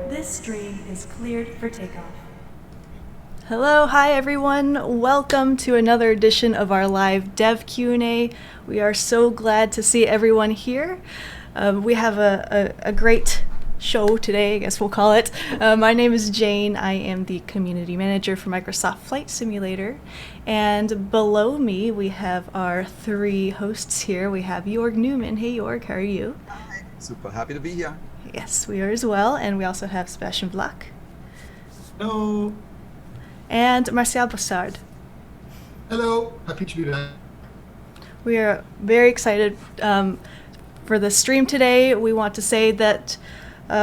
This stream is cleared for takeoff. Hello, hi everyone. Welcome to another edition of our live Dev Q&A. We are so glad to see everyone here. We have a great show today, I guess we'll call it. My name is Jayne. I am the community manager for Microsoft Flight Simulator. And below me, we have our three hosts here. We have Jorg Neumann. Hey Jorg, how are you? Hi, super happy to be here. Yes, we are as well. And we also have Sebastian Wloch. Hello. And Martial Bossard. Hello, happy to be back. We are very excited for the stream today. We want to say that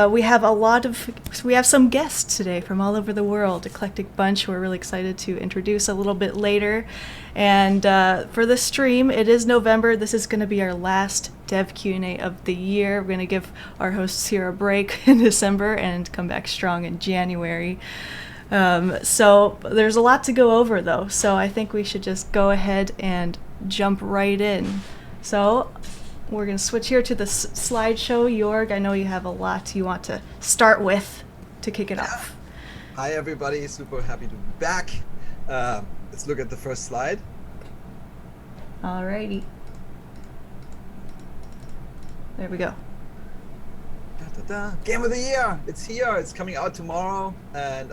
we have some guests today from all over the world, eclectic bunch. We're really excited to introduce a little bit later. And for the stream, it is November. This is going to be our last Dev Q&A of the year. We're going to give our hosts here a break in December and come back strong in January. So there's a lot to go over though. So I think we should just go ahead and jump right in. So we're going to switch here to the slideshow. Jorg, I know you have a lot you want to start with to kick it off. Hi everybody, super happy to be back. Let's look at the first slide. Alrighty. There we go. Game of the year, it's here, it's coming out tomorrow, and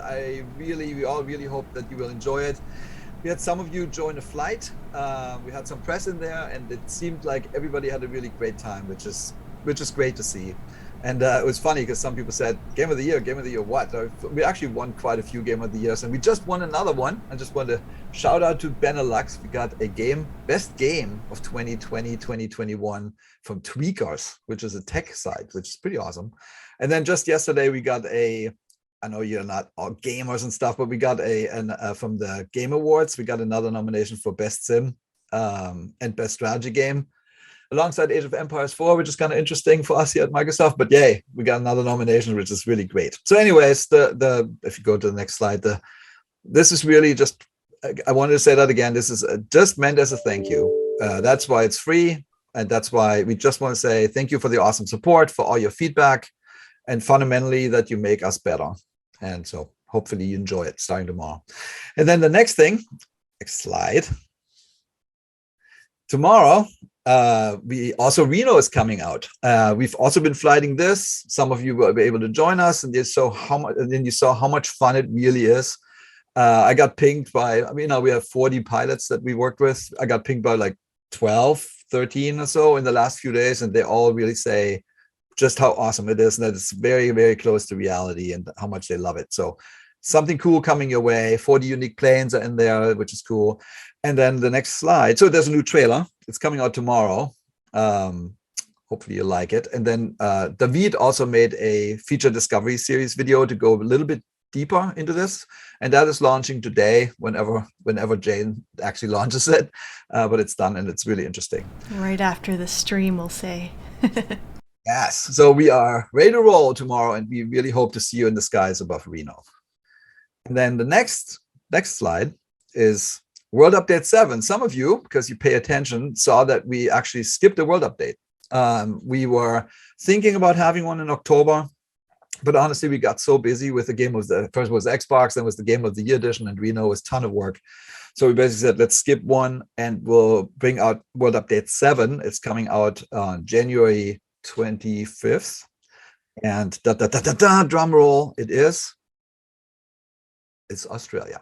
we all really hope that you will enjoy it. We had some of you join the flight. We had some press in there, and it seemed like everybody had a really great time, which is great to see. And it was funny because some people said, Game of the year, what? We actually won quite a few Game of the Years, and we just won another one. I just want to shout out to Benelux. We got a best game of 2020, 2021 from Tweakers, which is a tech site, which is pretty awesome. And then just yesterday, we got I know you're not all gamers and stuff, but we got from the Game Awards, we got another nomination for Best Sim and Best Strategy Game, alongside Age of Empires 4, which is kind of interesting for us here at Microsoft. But yay, we got another nomination, which is really great. So anyways, if you go to the next slide, this is really just, I wanted to say that again, this is just meant as a thank you. That's why it's free. And that's why we just want to say thank you for the awesome support, for all your feedback, and fundamentally that you make us better. And so hopefully you enjoy it starting tomorrow. And then the next slide. Tomorrow, Reno is coming out. We've also been flying this. Some of you will be able to join us, and you saw how much fun it really is. I got pinged by, we have 40 pilots that we worked with. I got pinged by like 12, 13 or so in the last few days, and they all really say just how awesome it is, and that it's very, very close to reality and how much they love it. So something cool coming your way. 40 unique planes are in there, which is cool. And then the next slide. So there's a new trailer. It's coming out tomorrow. Hopefully you like it. And then David also made a feature discovery series video to go a little bit deeper into this. And that is launching today, whenever Jayne actually launches it. But it's done and it's really interesting. Right after the stream, we'll say. Yes. So we are ready to roll tomorrow, and we really hope to see you in the skies above Reno. And then the next slide is World Update 7. Some of you, because you pay attention, saw that we actually skipped the World Update. We were thinking about having one in October, but honestly, we got so busy with the game of first was Xbox, then was the Game of the Year edition, and Reno was a ton of work. So we basically said, let's skip one, and we'll bring out World Update 7. It's coming out on January 25th. And drum roll, it's Australia.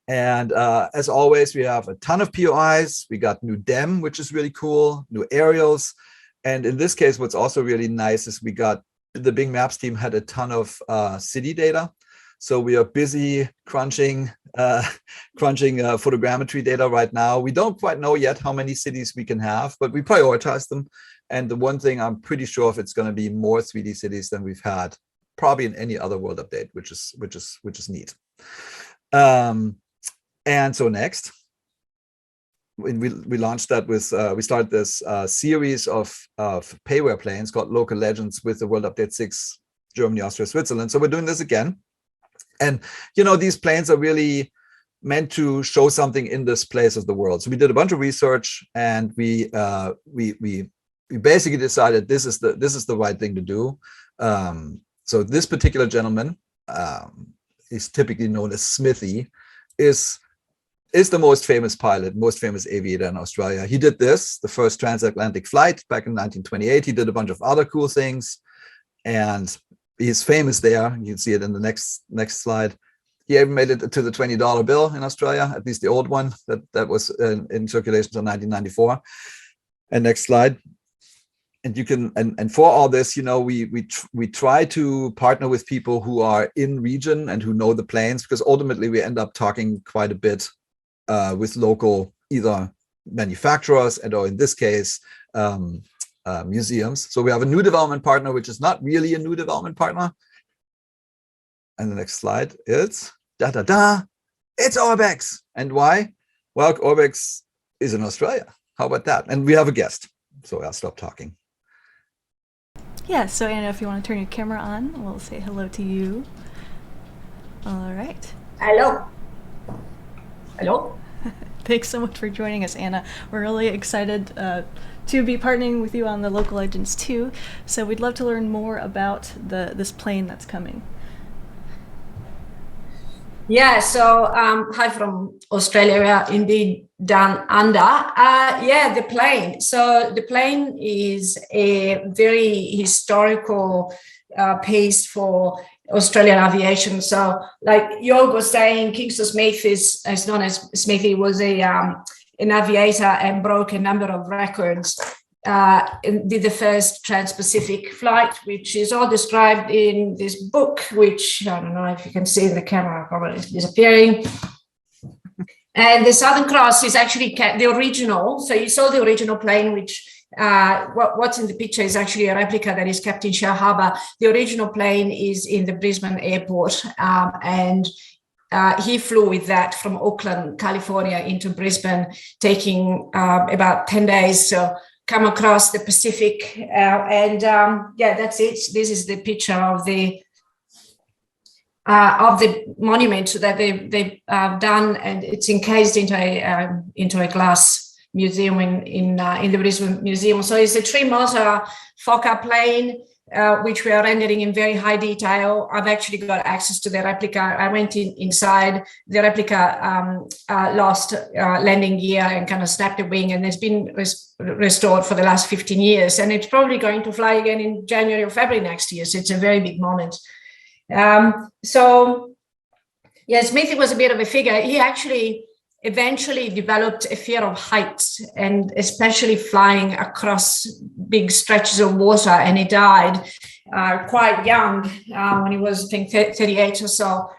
And as always, we have a ton of POIs. We got new DEM, which is really cool, new aerials. And in this case, what's also really nice is we got the Bing Maps team had a ton of city data. So we are busy crunching photogrammetry data right now. We don't quite know yet how many cities we can have, but we prioritize them. And the one thing I'm pretty sure of, it's going to be more 3D cities than we've had probably in any other world update, which is neat. And so next, we launched that with we started this series of payware planes called Local Legends with the World Update 6, Germany, Austria, Switzerland. So we're doing this again. And, these planes are really meant to show something in this place of the world. So we did a bunch of research, and we basically decided this is the right thing to do. So this particular gentleman is typically known as Smithy, is the most famous pilot, most famous aviator in Australia. He did this, the first transatlantic flight back in 1928. He did a bunch of other cool things, and he's famous there. You can see it in the next slide. He even made it to the $20 bill in Australia, at least the old one that was in circulation until 1994. And next slide. And you can, and for all this, you know, we try to partner with people who are in region and who know the planes, because ultimately we end up talking quite a bit with local either manufacturers and, or in this case, museums. So we have a new development partner, which is not really a new development partner. And the next slide is it's OrbX. And why? Well, OrbX is in Australia. How about that? And we have a guest. So I'll stop talking. Yeah, so Anna, if you want to turn your camera on, we'll say hello to you. All right. Hello. Hello. Thanks so much for joining us, Anna. We're really excited to be partnering with you on the Local Legends 2. So we'd love to learn more about this plane that's coming. Yeah, so hi from Australia. We are indeed down under. Yeah, the plane. So the plane is a very historical piece for Australian aviation. So, like Jorg was saying, Kingston Smith is known as Smithy, was an aviator and broke a number of records. Did the first trans-Pacific flight, which is all described in this book, which I don't know if you can see in the camera, probably is disappearing. And the Southern Cross is actually the original. So you saw the original plane, which what's in the picture is actually a replica that is kept in Shell Harbour. The original plane is in the Brisbane airport, and he flew with that from Oakland, California into Brisbane, taking about 10 days. So come across the Pacific, and yeah, that's it. This is the picture of the monument that they've done, and it's encased into a glass museum in the Brisbane Museum. So it's a three-motor Fokker plane, which we are rendering in very high detail. I've actually got access to the replica. I went inside. The replica lost landing gear and kind of snapped a wing, and it's been restored for the last 15 years. And it's probably going to fly again in January or February next year. So it's a very big moment. So, yeah, Smithy was a bit of a figure. He actually eventually developed a fear of heights, and especially flying across big stretches of water, and he died quite young when he was, I think, 38 or so,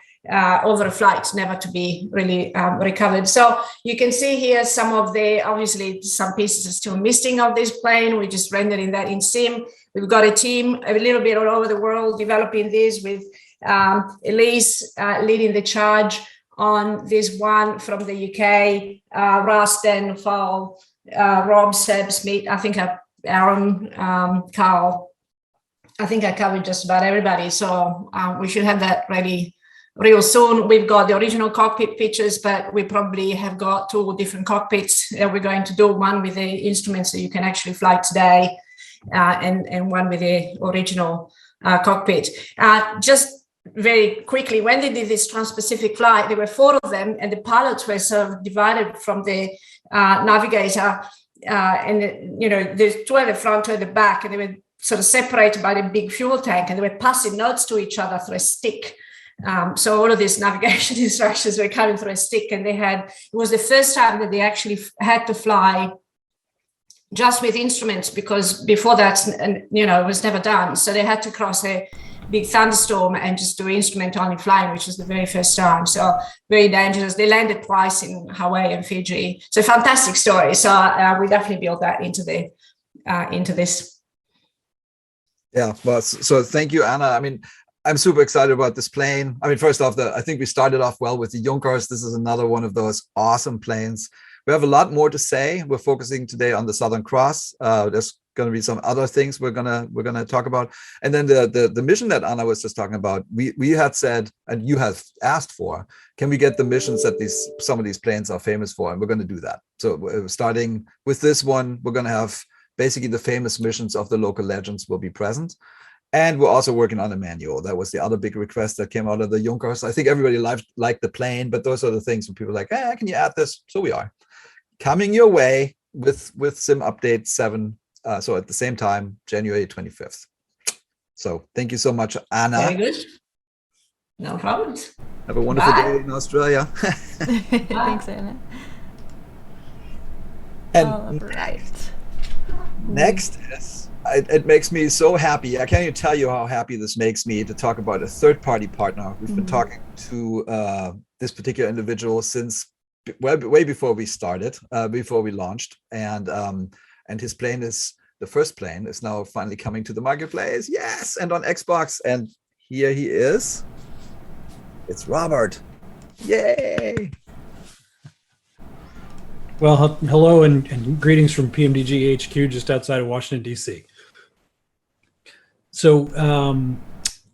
over a flight, never to be really recovered. So you can see here some of the, obviously some pieces are still missing of this plane. We're just rendering that in sim. We've got a team a little bit all over the world developing this, with Elise leading the charge on this one from the UK, Rustin, Fall, Rob, Seb, Smith, I think Aaron, Carl. I think I covered just about everybody. So we should have that ready real soon. We've got the original cockpit pictures, but we probably have got 2 different cockpits that we're going to do, one with the instruments that you can actually fly today, and one with the original cockpit. Just very quickly, when they did this trans-Pacific flight, there were 4 of them, and the pilots were sort of divided from the navigator, and you know, there's 2 at the front, 2 at the back, and they were sort of separated by the big fuel tank, and they were passing notes to each other through a stick. So all of these navigation instructions were coming through a stick, and it was the first time that they actually had to fly just with instruments, because before that, you know, it was never done. So they had to cross a big thunderstorm and just do instrument only flying, which was the very first time. So very dangerous. They landed twice in Hawaii and Fiji. So fantastic story. So we definitely built that into this. Yeah, well, so thank you, Anna. I mean, I'm super excited about this plane. I mean, first off, I think we started off well with the Junkers. This is another one of those awesome planes. We have a lot more to say. We're focusing today on the Southern Cross. There's going to be some other things we're gonna talk about. And then the mission that Anna was just talking about, we had said, and you have asked for, can we get the missions that some of these planes are famous for? And we're going to do that. So starting with this one, we're going to have basically the famous missions of the local legends will be present. And we're also working on a manual. That was the other big request that came out of the Junkers. I think everybody liked the plane, but those are the things when people are like, can you add this? So we are coming your way with Sim Update 7. So at the same time, January 25th. So thank you so much, Anna. Very good. No problems. Have a wonderful day in Australia. Thanks, Anna. And all right. Next is, it makes me so happy. I can't even tell you how happy this makes me to talk about a third-party partner. We've been talking to this particular individual since way before we started, before we launched, and his plane the first plane is now finally coming to the marketplace. Yes, and on Xbox. And here he is. It's Robert. Yay! Well, hello and greetings from PMDG HQ just outside of Washington, D.C. So,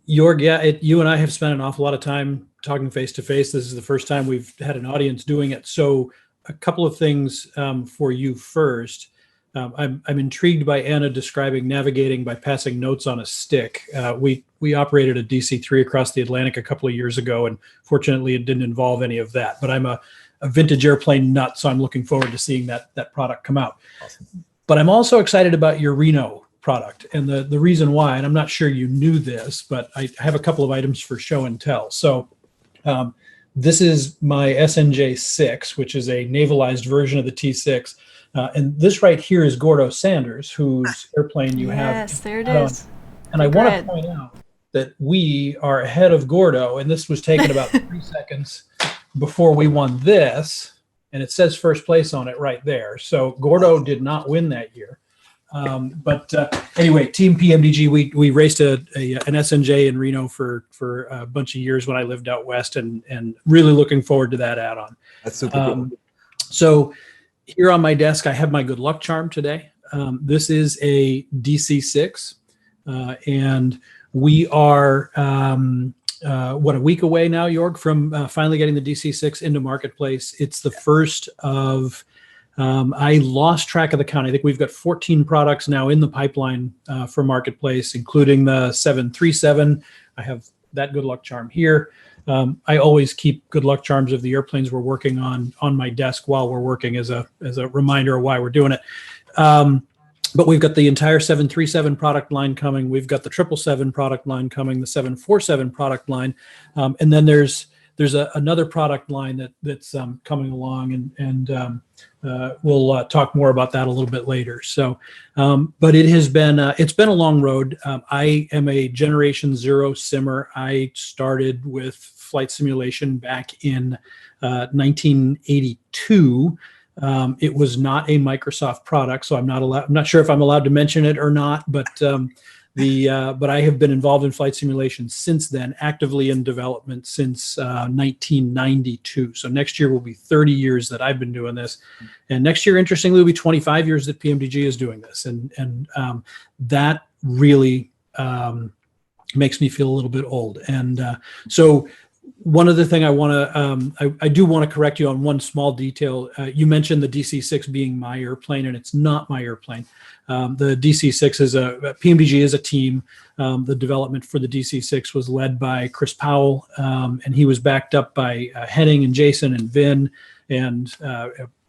Jorg, you and I have spent an awful lot of time talking face to face. This is the first time we've had an audience doing it. So a couple of things for you first. I'm intrigued by Anna describing navigating by passing notes on a stick. We operated a DC-3 across the Atlantic a couple of years ago, and fortunately it didn't involve any of that. But I'm a vintage airplane nut, so I'm looking forward to seeing that product come out. Awesome. But I'm also excited about your Reno product, and the reason why, and I'm not sure you knew this, but I have a couple of items for show and tell. So this is my SNJ-6, which is a navalized version of the T6. And this right here is Gordo Sanders, whose airplane you have. Yes, there it is. And I want to point out that we are ahead of Gordo, and this was taken about 3 seconds before we won this, and it says first place on it right there. So Gordo did not win that year. But anyway, Team PMDG, we raced an SNJ in Reno for a bunch of years when I lived out west, and really looking forward to that add-on. That's super cool. So here on my desk, I have my good luck charm today. This is a DC-6, and we are a week away now, Jorg, from finally getting the DC-6 into marketplace. It's the first of, I lost track of the count. I think we've got 14 products now in the pipeline for marketplace, including the 737. I have that good luck charm here. I always keep good luck charms of the airplanes we're working on my desk while we're working as a reminder of why we're doing it. But we've got the entire 737 product line coming. We've got the 777 product line coming, the 747 product line, and then there's another product line that's coming along, and we'll talk more about that a little bit later. So, but it's been a long road. I am a Generation 0 simmer. I started with flight simulation back in 1982. It was not a Microsoft product, so I'm not sure if I'm allowed to mention it or not, but but I have been involved in flight simulation since then, actively in development since 1992. So next year will be 30 years that I've been doing this, and next year, interestingly, will be 25 years that PMDG is doing this, and that really makes me feel a little bit old. And so one other thing I want to, I do want to correct you on one small detail. You mentioned the DC-6 being my airplane, and it's not my airplane. The DC-6 is PMDG is a team. The development for the DC-6 was led by Chris Powell, and he was backed up by Henning and Jason and Vin, and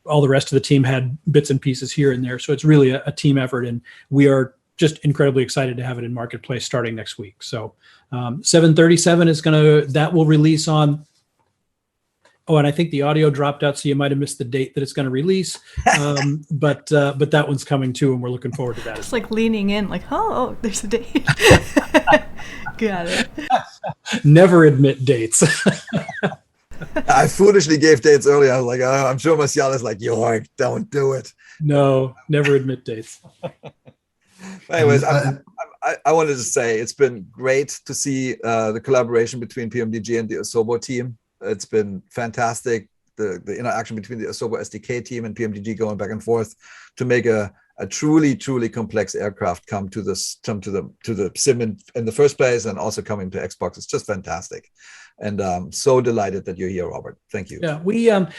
all the rest of the team had bits and pieces here and there. So it's really a team effort, and we are just incredibly excited to have it in marketplace starting next week. So 737 that will release on, and I think the audio dropped out, so you might have missed the date that it's going to release. But that one's coming too, and we're looking forward to that. It's like leaning in, like, oh, there's a date. Got it. Never admit dates. I foolishly gave dates earlier. I was like, I'm sure Martial is like, Jorg, don't do it. No, never admit dates. Anyways, I wanted to say it's been great to see the collaboration between PMDG and the Asobo team. It's been fantastic. The interaction between the Asobo SDK team and PMDG going back and forth to make a a truly complex aircraft come to the sim in the first place, and also coming to Xbox. It's just fantastic. And so delighted that you're here, Robert. Thank you. Yeah, we, my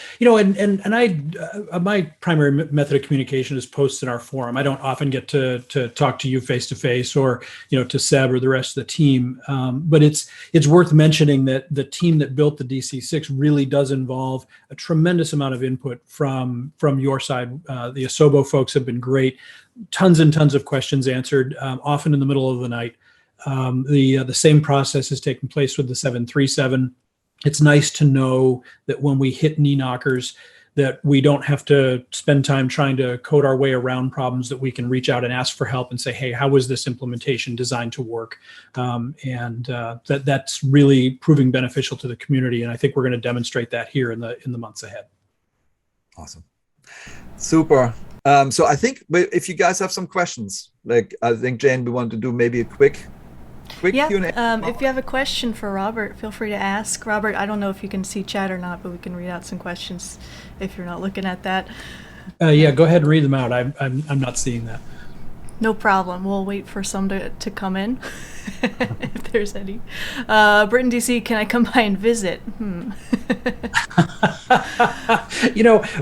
primary method of communication is posts in our forum. I don't often get to talk to you face to face, or to Seb or the rest of the team. But it's worth mentioning that the team that built the DC-6 really does involve a tremendous amount of input from your side. The Asobo folks have been great. Tons and tons of questions answered, often in the middle of the night. The same process has taken place with the 737. It's nice to know that when we hit knee knockers, that we don't have to spend time trying to code our way around problems, that we can reach out and ask for help and say, hey, how was this implementation designed to work? That's really proving beneficial to the community. And I think we're going to demonstrate that here in the months ahead. Awesome. Super. So I think if you guys have some questions, like I think, Jayne, we want to do maybe a quick yeah, Q&A. if you have a question for Robert, feel free to ask. Robert, I don't know if you can see chat or not, but we can read out some questions if you're not looking at that. Yeah, go ahead and read them out. I'm not seeing that. No problem. We'll wait for some to come in, if there's any. Britain DC, can I come by and visit?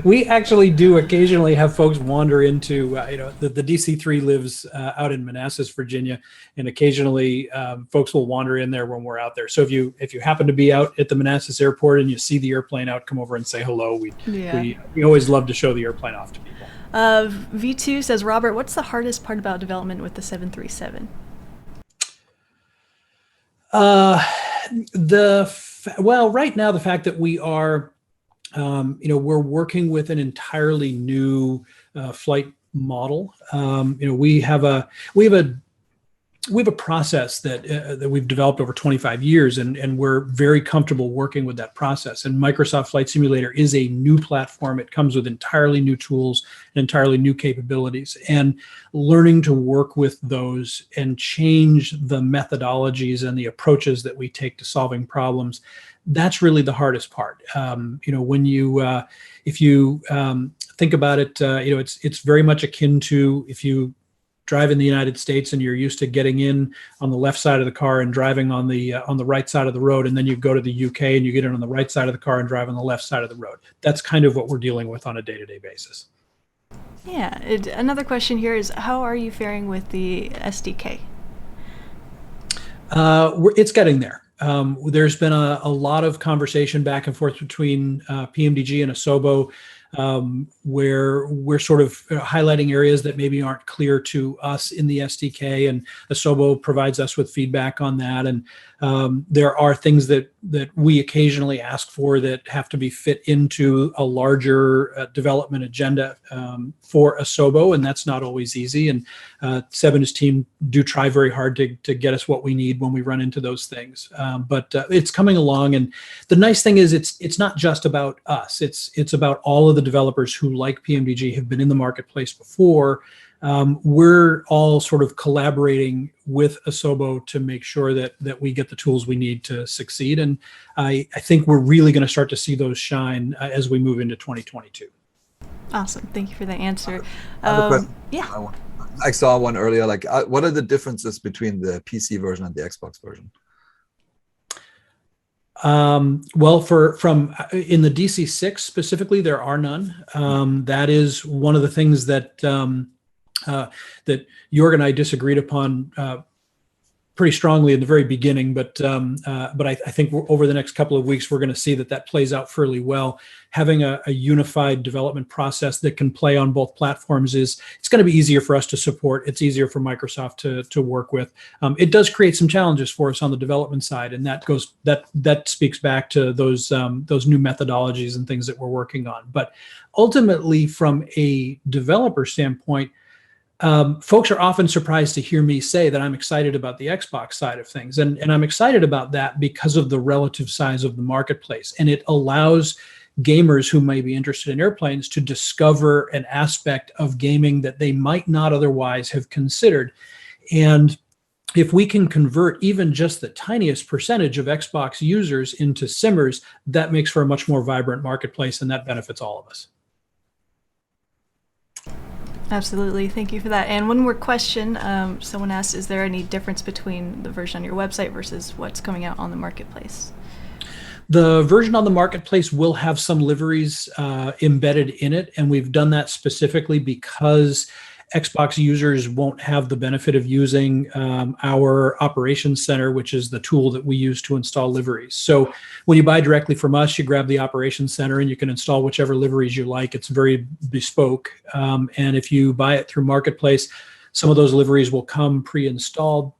We actually do occasionally have folks wander into, the DC-3 lives out in Manassas, Virginia, and occasionally folks will wander in there when we're out there. So if you happen to be out at the Manassas airport and you see the airplane out, come over and say hello. We always love to show the airplane off to people. V2 says, Robert, what's the hardest part about development with the 737? Right now, the fact that we are, we're working with an entirely new flight model. We have a process that we've developed over 25 years, and we're very comfortable working with that process. And Microsoft Flight Simulator is a new platform. It comes with entirely new tools and entirely new capabilities. And learning to work with those and change the methodologies and the approaches that we take to solving problems, that's really the hardest part. When you, if you think about it, it's very much akin to if you drive in the United States and you're used to getting in on the left side of the car and driving on the right side of the road, and then you go to the UK and you get in on the right side of the car and drive on the left side of the road. That's kind of what we're dealing with on a day-to-day basis. Yeah. Another question here is, how are you faring with the SDK? It's getting there. There's been a lot of conversation back and forth between PMDG and Asobo, where we're sort of highlighting areas that maybe aren't clear to us in the SDK, and Asobo provides us with feedback on that. And there are things that we occasionally ask for that have to be fit into a larger development agenda for Asobo, and that's not always easy. And Seb and his team do try very hard to get us what we need when we run into those things. But it's coming along, and the nice thing is it's not just about us. It's about all of the developers who, like PMDG, have been in the marketplace before. We're all sort of collaborating with Asobo to make sure that we get the tools we need to succeed. And I think we're really going to start to see those shine as we move into 2022. Awesome. Thank you for the answer. I have a question. Yeah. I saw one earlier. Like, what are the differences between the PC version and the Xbox version? Well, from in the DC-6 specifically, there are none. That is one of the things that that Jorg and I disagreed upon pretty strongly in the very beginning, but I think over the next couple of weeks we're going to see that plays out fairly well. Having a unified development process that can play on both platforms it's going to be easier for us to support. It's easier for Microsoft to work with. It does create some challenges for us on the development side, and that speaks back to those new methodologies and things that we're working on. But ultimately, from a developer standpoint, folks are often surprised to hear me say that I'm excited about the Xbox side of things. And I'm excited about that because of the relative size of the marketplace. And it allows gamers who may be interested in airplanes to discover an aspect of gaming that they might not otherwise have considered. And if we can convert even just the tiniest percentage of Xbox users into simmers, that makes for a much more vibrant marketplace, and that benefits all of us. Absolutely. Thank you for that. And one more question. Someone asked, is there any difference between the version on your website versus what's coming out on the marketplace? The version on the marketplace will have some liveries embedded in it, and we've done that specifically because Xbox users won't have the benefit of using our operations center, which is the tool that we use to install liveries. So when you buy directly from us, you grab the operations center and you can install whichever liveries you like. It's very bespoke. And if you buy it through Marketplace, some of those liveries will come pre-installed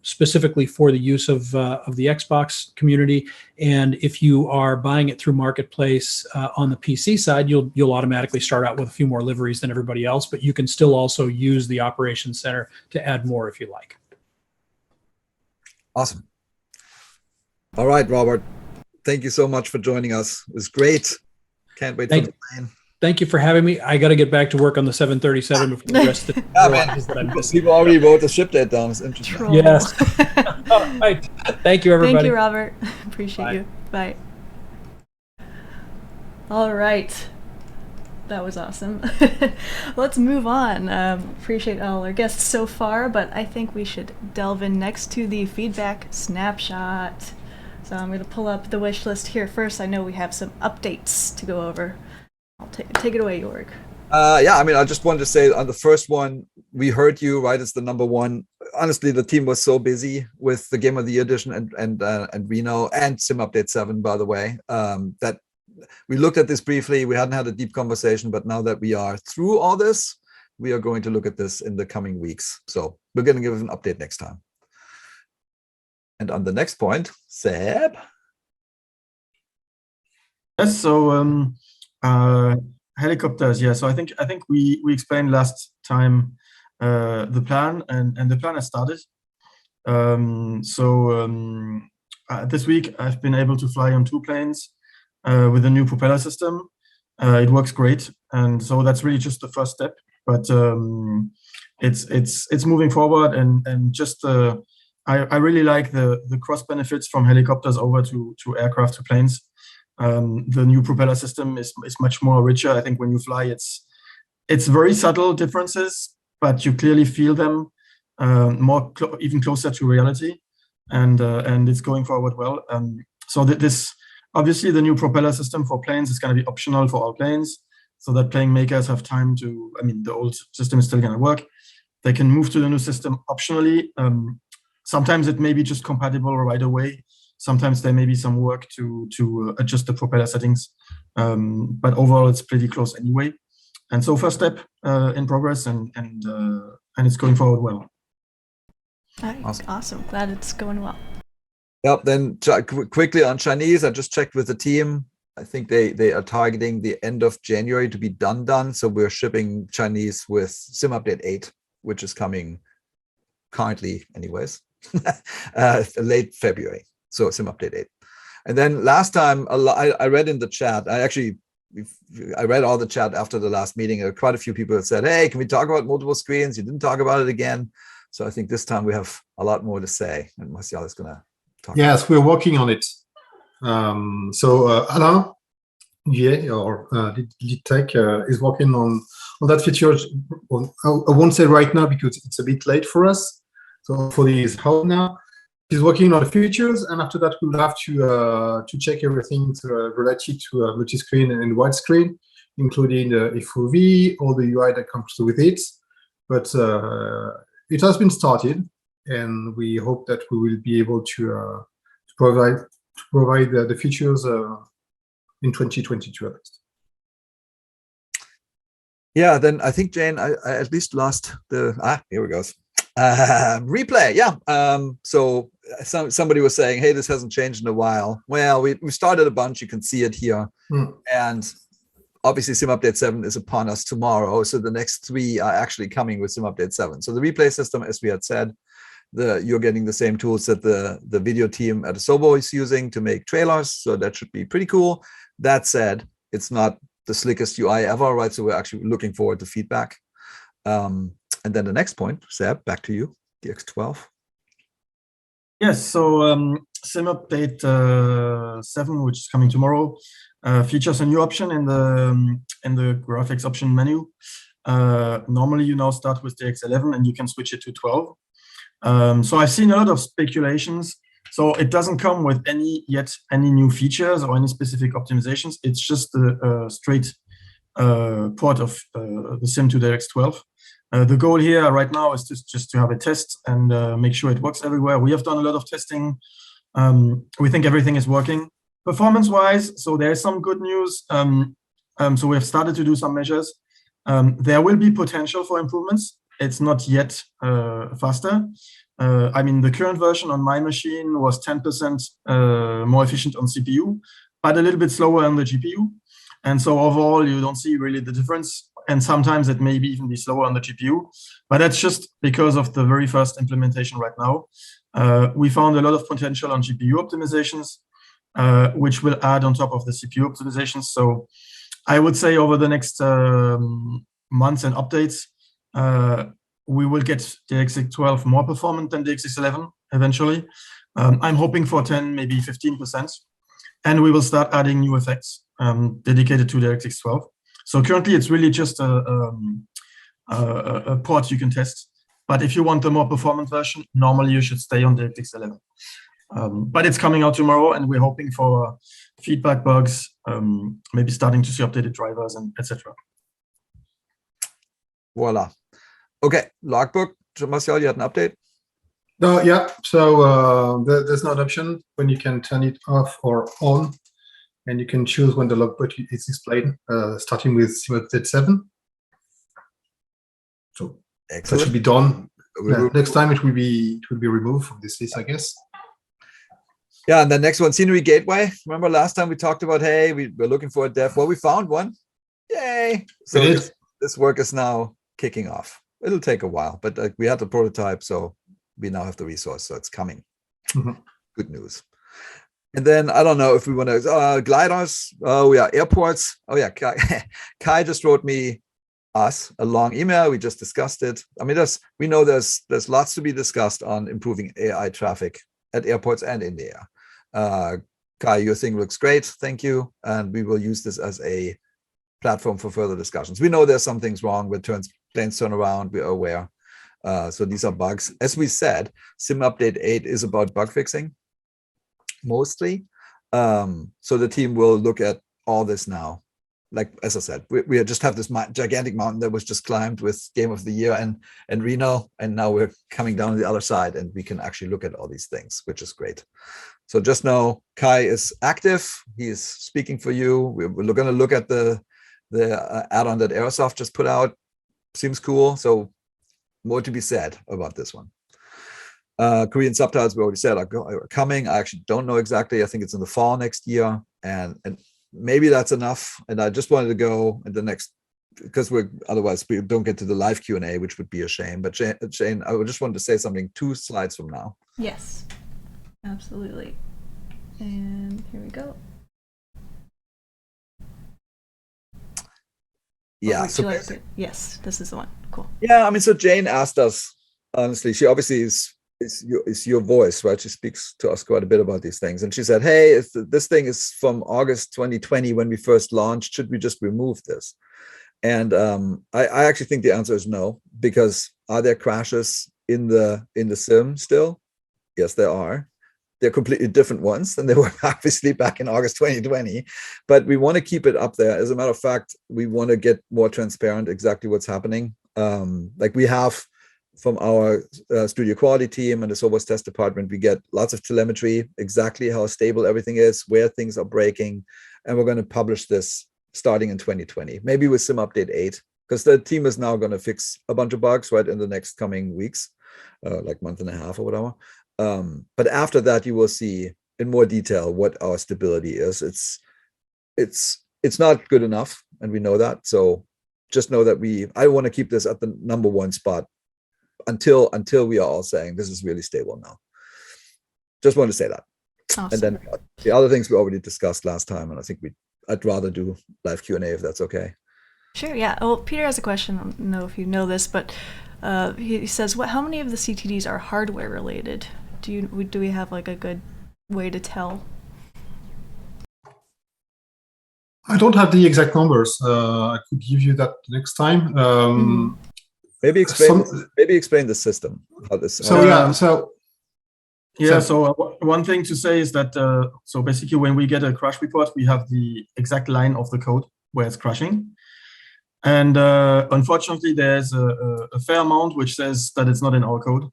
specifically for the use of the Xbox community. And if you are buying it through Marketplace on the PC side, you'll automatically start out with a few more liveries than everybody else, but you can still also use the Operations Center to add more if you like. Awesome. All right, Robert. Thank you so much for joining us. It was great. Can't wait for the plane. Thank you for having me. I got to get back to work on the 737 before the rest of the people already wrote the ship date down. It's interesting. Troll. Yes. All right. Thank you, everybody. Thank you, Robert. Appreciate you. Bye. All right. That was awesome. Let's move on. Appreciate all our guests so far, but I think we should delve in next to the feedback snapshot. So I'm going to pull up the wish list here first. I know we have some updates to go over. I'll take it away, Jorg. Yeah, I mean, I just wanted to say on the first one, we heard you, right? It's the number one. Honestly, the team was so busy with the Game of the Year edition and Reno and Sim Update 7, by the way, that we looked at this briefly. We hadn't had a deep conversation, but now that we are through all this, we are going to look at this in the coming weeks. So we're going to give an update next time. And on the next point, Seb. Yes, so helicopters, yeah. So I think we explained last time the plan, and the plan has started. This week I've been able to fly on 2 planes with a new propeller system. It works great, and so that's really just the first step. But it's moving forward, and just I really like the cross benefits from helicopters over to aircraft to planes. The new propeller system is much more richer. I think when you fly, it's very subtle differences, but you clearly feel them even closer to reality, and it's going forward well. So this obviously the new propeller system for planes is going to be optional for all planes, so that plane makers have time to. I mean, the old system is still going to work. They can move to the new system optionally. Sometimes it may be just compatible right away. Sometimes there may be some work to adjust the propeller settings, but overall it's pretty close anyway. And so first step in progress, and it's going forward well. All right, awesome. Glad it's going well. Yep. Then quickly on Chinese, I just checked with the team. I think they are targeting the end of January to be done. So we're shipping Chinese with Sim Update 8, which is coming currently, anyways, late February. So Sim Update 8. And then last time I read in the chat, I read all the chat after the last meeting. There were quite a few people that said, hey, can we talk about multiple screens? You didn't talk about it again. So I think this time we have a lot more to say, and Martial is going to talk. Yes, we're working on it. Alain Vier, or lead tech, is working on that feature. I won't say right now because it's a bit late for us. So hopefully it's out now. He's working on the features, and after that we'll have to check everything related to multi-screen and widescreen, including the FOV, all the UI that comes with it. But it has been started, and we hope that we will be able to provide the features in 2022 at least. Yeah, then I think Jayne, I at least lost the here we go. Replay, yeah. So somebody was saying, hey, this hasn't changed in a while. Well, we started a bunch. You can see it here. And obviously Sim Update 7 is upon us tomorrow. So the next 3 are actually coming with Sim Update 7. So the replay system, as we had said, you're getting the same tools that the video team at Asobo is using to make trailers. So that should be pretty cool. That said, it's not the slickest UI ever, right? So we're actually looking forward to feedback. And then the next point, Seb, back to you, DX12. Yes, so Sim Update 7, which is coming tomorrow, features a new option in the graphics option menu. Normally, you now start with DX 11 and you can switch it to 12. So I've seen a lot of speculations. So it doesn't come with any new features or any specific optimizations. It's just a straight port of the SIM to DX 12. The goal here right now is just to have a test and make sure it works everywhere. We have done a lot of testing. We think everything is working. Performance-wise, so there's some good news. So we have started to do some measures. There will be potential for improvements. It's not yet faster. I mean, the current version on my machine was 10% more efficient on CPU, but a little bit slower on the GPU. And so overall, you don't see really the difference. And sometimes it may even be slower on the GPU. But that's just because of the very first implementation right now. We found a lot of potential on GPU optimizations, which will add on top of the CPU optimizations. So I would say over the next months and updates, we will get the DX12 more performant than the DX11 eventually. I'm hoping for 10, maybe 15%. And we will start adding new effects dedicated to the DX12. So currently, it's really just a port you can test. But if you want the more performant version, normally you should stay on the DX11. But it's coming out tomorrow, and we're hoping for feedback bugs, maybe starting to see updated drivers, and etc. Voila. Okay, logbook. Martial, you had an update? Yeah, so there's no option when you can turn it off or on, and you can choose when the logbook is displayed, starting with Simulated 7. So Excellent. That should be done. Next time it will be removed from this list, I guess. Yeah, and the next one, Scenery Gateway. Remember last time we talked about, hey, we were looking for a dev. Well, we found one. Yay! So this work is now kicking off. It'll take a while, but we had the prototype, so we now have the resource, so it's coming. Good news. And then I don't know if we want to gliders. Oh yeah, airports. Oh yeah, Kai just wrote us a long email. We just discussed it. I mean, we know there's lots to be discussed on improving AI traffic at airports and in the air. Kai, your thing looks great. Thank you, and we will use this as a platform for further discussions. We know there's some things wrong with planes turn around. We are aware. So these are bugs. As we said, Sim Update 8 is about bug fixing, mostly. So the team will look at all this now. Like, as I said, we just have this gigantic mountain that was just climbed with Game of the Year and Reno, and now we're coming down the other side, and we can actually look at all these things, which is great. So just know Kai is active. He is speaking for you. We're going to look at the add-on that Aerosoft just put out. Seems cool. So more to be said about this one. Korean subtitles, we already said, are coming. I actually don't know exactly. I think it's in the fall next year, and maybe that's enough. And I just wanted to go in the next, because otherwise we don't get to the live Q&A, which would be a shame. But Jayne, I just wanted to say something 2 slides from now. Yes, absolutely. And here we go. Yeah. So yes, this is the one. Cool. Yeah, I mean, so Jayne asked us, honestly, she obviously is your voice, right? She speaks to us quite a bit about these things. And she said, hey, if this thing is from August 2020 when we first launched, should we just remove this? And I actually think the answer is no, because are there crashes in the sim still? Yes, there are. They're completely different ones than they were obviously back in August 2020, but we want to keep it up there. As a matter of fact, we want to get more transparent exactly what's happening. Like we have from our studio quality team and the Asobo test department, we get lots of telemetry, exactly how stable everything is, where things are breaking, and we're going to publish this starting in 2020, maybe with Sim Update 8, because the team is now going to fix a bunch of bugs right in the next coming weeks, like month and a half or whatever. But after that, you will see in more detail what our stability is. It's not good enough, and we know that. So just know that I want to keep this at the #1 spot until we are all saying this is really stable now. Just want to say that. Awesome. And then the other things we already discussed last time, and I think I'd rather do live Q&A if that's okay. Sure. Yeah. Well, Peter has a question. I don't know if you know this, but he says, how many of the CTDs are hardware related? Do we have like a good way to tell? I don't have the exact numbers. I could give you that next time. Maybe explain the system. How this. So one thing to say is that so basically when we get a crash report, we have the exact line of the code where it's crashing. And unfortunately, there's a fair amount which says that it's not in our code.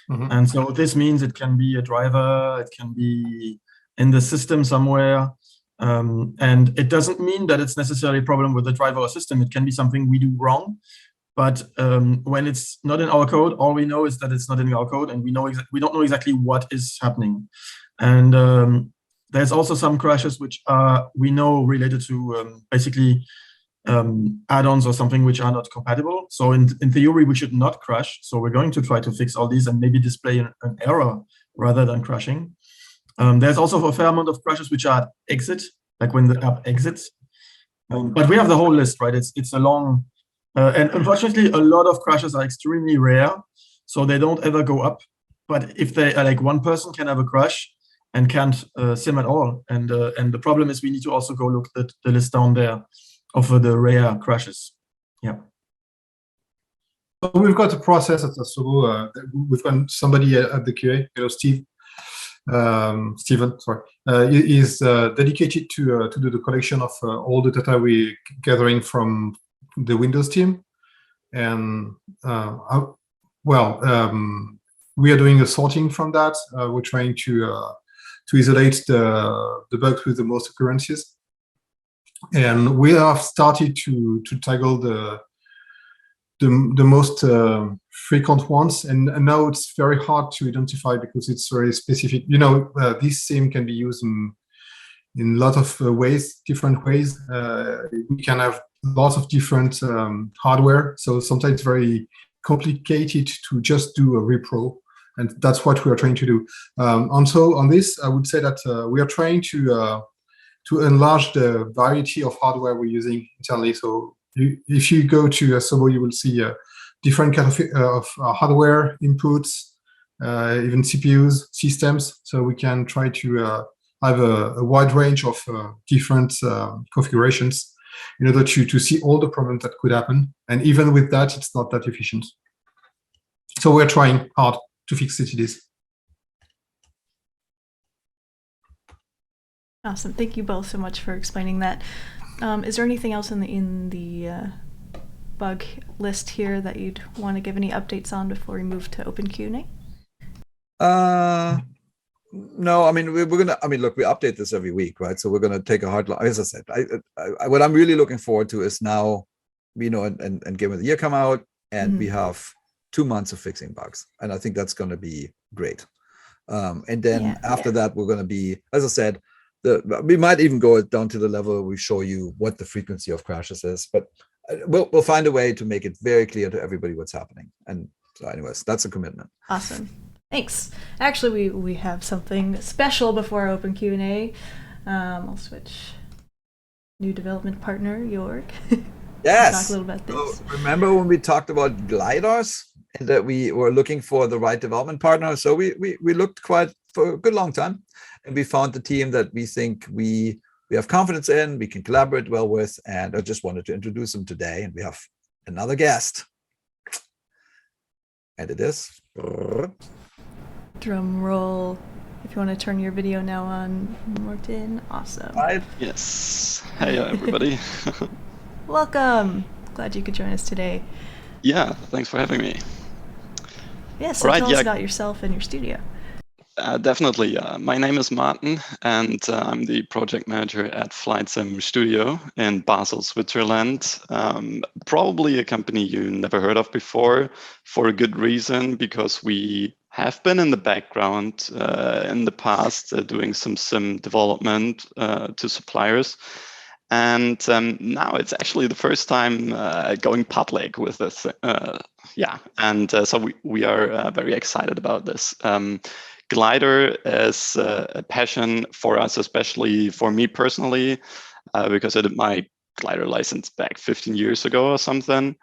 And so this means it can be a driver, it can be in the system somewhere. And it doesn't mean that it's necessarily a problem with the driver or system. It can be something we do wrong. But when it's not in our code, all we know is that it's not in our code, and we don't know exactly what is happening. And there's also some crashes which are, we know, related to basically add-ons or something which are not compatible. So in theory, we should not crash. So we're going to try to fix all these and maybe display an error rather than crashing. There's also a fair amount of crashes which are at exit, like when the app exits. But we have the whole list, right? It's a long, and unfortunately, a lot of crashes are extremely rare, so they don't ever go up. But if they like, one person can have a crash and can't sim at all, and the problem is we need to also go look at the list down there of the rare crashes. Yeah. We've got a process at Asobo. We've got somebody at the QA, Steven, sorry, is dedicated to do the collection of all the data we're gathering from the Windows team. And we are doing a sorting from that. We're trying to isolate the bugs with the most occurrences. And we have started to tackle the most frequent ones, and now it's very hard to identify because it's very specific. This sim can be used in a lot of ways, different ways. We can have lots of different hardware, so sometimes it's very complicated to just do a repro, and that's what we are trying to do. Also on this, I would say that we are trying to enlarge the variety of hardware we're using internally. So if you go to Asobo, you will see different kind of hardware inputs, even CPUs, systems. So we can try to have a wide range of different configurations in order to see all the problems that could happen. And even with that, it's not that efficient. So we're trying hard to fix CTDs. Awesome. Thank you both so much for explaining that. Is there anything else in the bug list here that you'd want to give any updates on before we move to open Q&A? No, I mean, look, we update this every week, right? So we're going to take a hard look. As I said, what I'm really looking forward to is now, and Game of the Year come out, and we have 2 months of fixing bugs. And I think that's going to be great. And then after that, we're going to be, as I said, we might even go down to the level where we show you what the frequency of crashes is, but we'll find a way to make it very clear to everybody what's happening. And so anyways, that's a commitment. Awesome. Thanks. Actually, we have something special before our open Q&A. I'll switch. New development partner, Jorg. Yes. Talk a little about this. Remember when we talked about gliders and that we were looking for the right development partner? So we looked for a good long time, and we found the team that we think we have confidence in, we can collaborate well with, and I just wanted to introduce them today. And we have another guest. And it is... Drum roll. If you want to turn your video now on, Morten. Awesome. Right. Yes. Hey, everybody. Welcome. Glad you could join us today. Yeah, thanks for having me. Yes, so tell us about yourself and your studio. Definitely. My name is Martin, and I'm the project manager at Flight Sim Studio in Basel, Switzerland. Probably a company you never heard of before, for a good reason, because we have been in the background in the past doing some sim development to suppliers. And now it's actually the first time going public with this. So we are very excited about this. Glider is a passion for us, especially for me personally, because I did my glider license back 15 years ago or something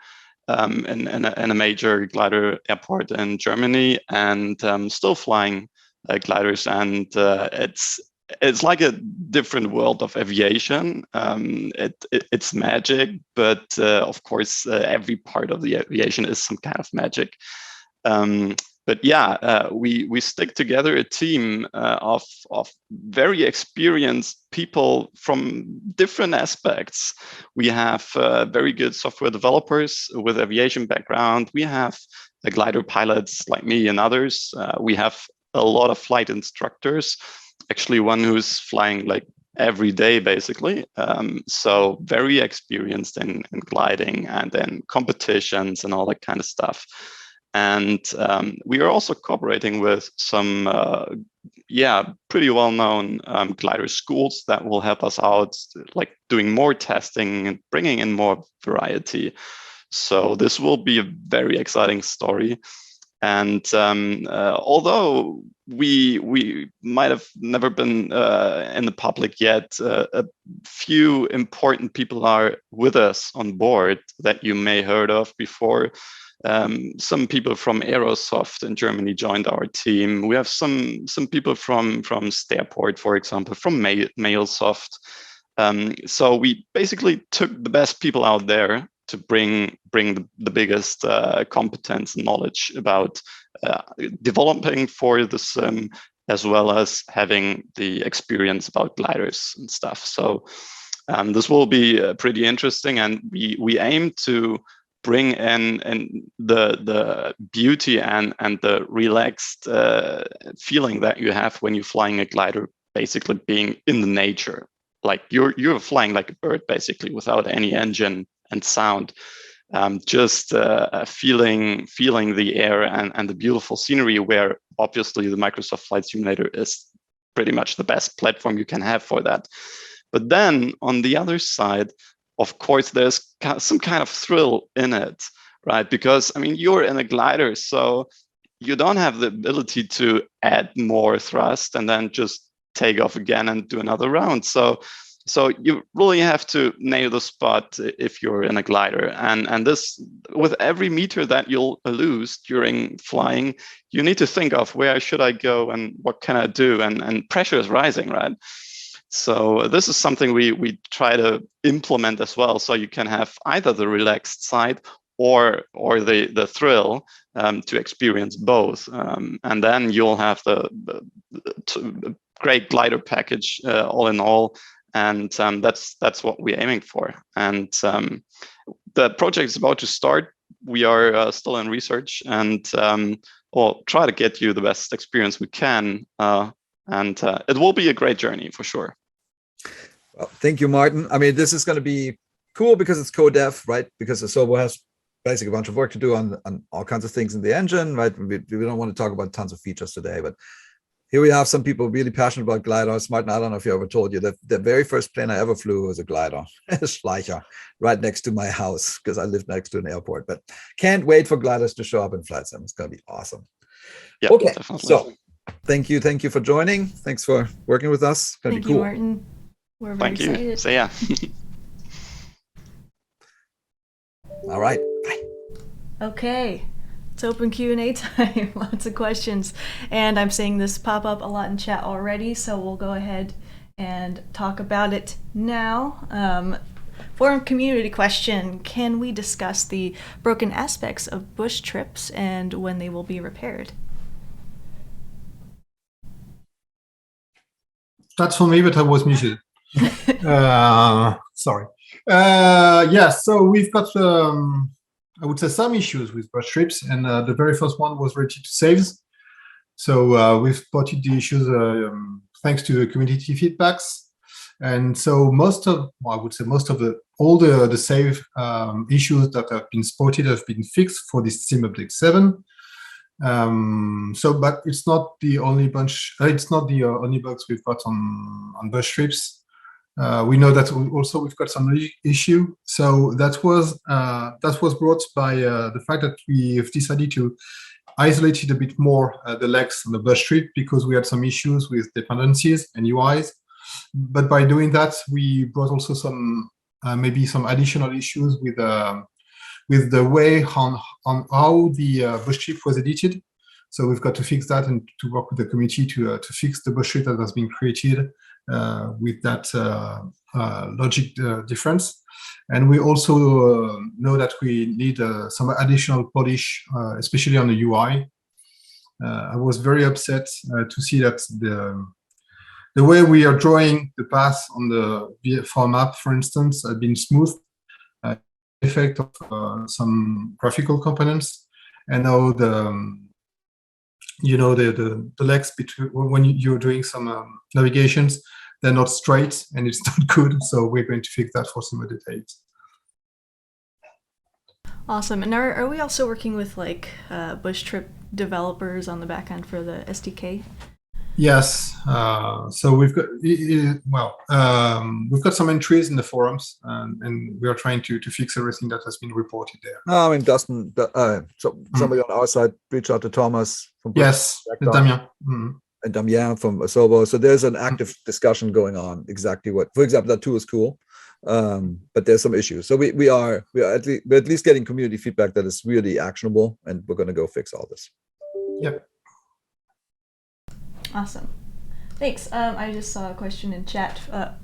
in a major glider airport in Germany, and still flying gliders. And it's it's like a different world of aviation. It's magic, but of course, every part of the aviation is some kind of magic. But yeah, we stick together a team of very experienced people from different aspects. We have very good software developers with aviation background. We have the glider pilots like me and others. We have a lot of flight instructors, actually one who's flying like every day basically. So very experienced in gliding and in competitions and all that kind of stuff. And we are also cooperating with some, pretty well-known glider schools that will help us out, like doing more testing and bringing in more variety. So this will be a very exciting story. And although we might have never been in the public yet, a few important people are with us on board that you may heard of before. Some people from Aerosoft in Germany joined our team. We have some people from Starport, for example, from MailSoft. So we basically took the best people out there to bring the biggest competence and knowledge about developing for the sim, as well as having the experience about gliders and stuff. So this will be pretty interesting, and we aim to bring in the beauty and the relaxed feeling that you have when you're flying a glider, basically being in the nature. Like you're flying like a bird, basically, without any engine and sound. Just feeling the air and the beautiful scenery, where obviously the Microsoft Flight Simulator is pretty much the best platform you can have for that. But then on the other side, of course, there's some kind of thrill in it, right? Because, I mean, you're in a glider, so you don't have the ability to add more thrust and then just take off again and do another round. So you really have to nail the spot if you're in a glider. And this, with every meter that you'll lose during flying, you need to think of where should I go and what can I do? And pressure is rising, right? So this is something we try to implement as well. So you can have either the relaxed side or the thrill to experience both. And then you'll have the great glider package all in all. And that's what we're aiming for. And the project is about to start. We are still in research, and we'll try to get you the best experience we can. And it will be a great journey for sure. Well, thank you, Martin. I mean, this is going to be cool because it's co-dev, right? Because Asobo has basically a bunch of work to do on all kinds of things in the engine, right? We don't want to talk about tons of features today, but here we have some people really passionate about gliders. Martin, I don't know if you ever told you that the very first plane I ever flew was a glider, a Schleicher, right next to my house, because I lived next to an airport. But can't wait for gliders to show up in Flight Sim. It's going to be awesome. Yeah, okay, definitely. So thank you for joining. Thanks for working with us. It's going to be cool. Thank you, Martin. We're very excited. Thank you. So yeah. All right. Bye. Okay. It's open Q&A time. Lots of questions. And I'm seeing this pop up a lot in chat already, so we'll go ahead and talk about it now. Forum community question: can we discuss the broken aspects of bush trips and when they will be repaired? That's for me, but I was muted. Sorry. Yes, so we've got, I would say, some issues with brush trips, and the very first one was related to saves. So we've spotted the issues thanks to the community feedbacks. And so all the save issues that have been spotted have been fixed for this sim update 7. But it's not the only only bugs we've got on bush trips. We know that also we've got some issue. So that was brought by the fact that we've decided to isolate it a bit more, the legs on the bush trip, because we had some issues with dependencies and UIs. But by doing that, we brought also some maybe some additional issues with the way on how the bush trip was edited. So we've got to fix that and to work with the community to fix the bullshit that has been created with that logic difference. And we also know that we need some additional polish, especially on the UI. I was very upset to see that the way we are drawing the path on the VFR map, for instance, had been smooth. Effect of some graphical components, and now the legs between when you're doing some navigations, they're not straight and it's not good. So we're going to fix that for some other date. Awesome. And are we also working with like Bush Trip developers on the back end for the SDK? Yes. So we've got we've got some entries in the forums, and we are trying to fix everything that has been reported there. I mean, Dustin, somebody on our side reached out to Thomas from Damien. And Damien from Asobo. So there's an active discussion going on. Exactly what, for example, that tool is cool, but there's some issues. So we're at least getting community feedback that is really actionable, and we're going to go fix all this. Yep. Awesome. Thanks. I just saw a question in chat,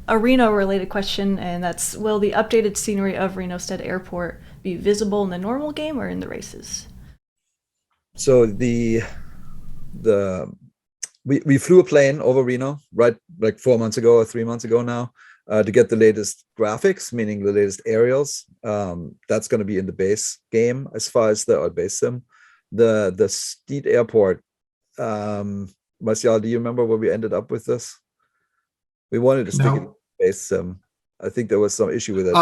a Reno-related question, and that's, will the updated scenery of Reno Stead Airport be visible in the normal game or in the races? So we flew a plane over Reno, right, like 4 months ago or 3 months ago now, to get the latest graphics, meaning the latest aerials. That's going to be in the base game as far as the base sim. The Steed Airport, Martial, do you remember where we ended up with this? We wanted to stick it in base sim. I think there was some issue with it.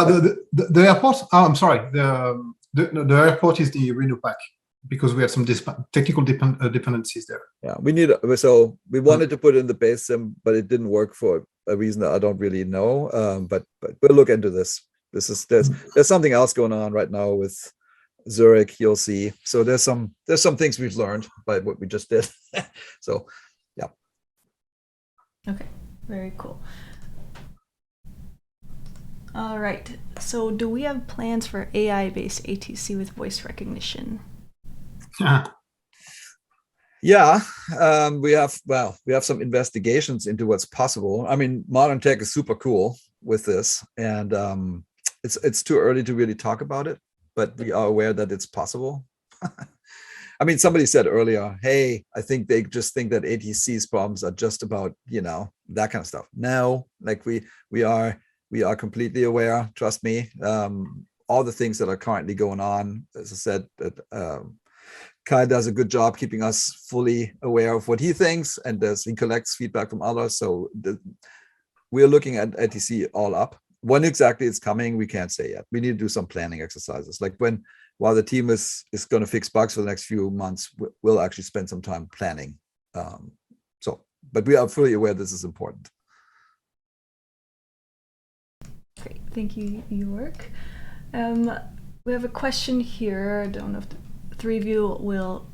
The airport. Oh, I'm sorry. The airport is the Reno pack because we had some technical dependencies there. Yeah, we wanted to put in the base sim, but it didn't work for a reason that I don't really know. But we'll look into this. There's something else going on right now with Zurich. You'll see. So there's some things we've learned by what we just did. So yeah. Okay, very cool. All right. So do we have plans for AI-based ATC with voice recognition? Yeah, we have some investigations into what's possible. I mean, modern tech is super cool with this, and it's too early to really talk about it, but we are aware that it's possible. I mean, somebody said earlier, hey, I think they just think that ATC's problems are just about, that kind of stuff. No, like we are completely aware, trust me. All the things that are currently going on, as I said, that Kai does a good job keeping us fully aware of what he thinks, and he collects feedback from others. So we're looking at ATC all up. When exactly it's coming, we can't say yet. We need to do some planning exercises. Like while the team is going to fix bugs for the next few months, we'll actually spend some time planning. But we are fully aware this is important. Great, thank you, Jorg. We have a question here. I don't know if the three of you will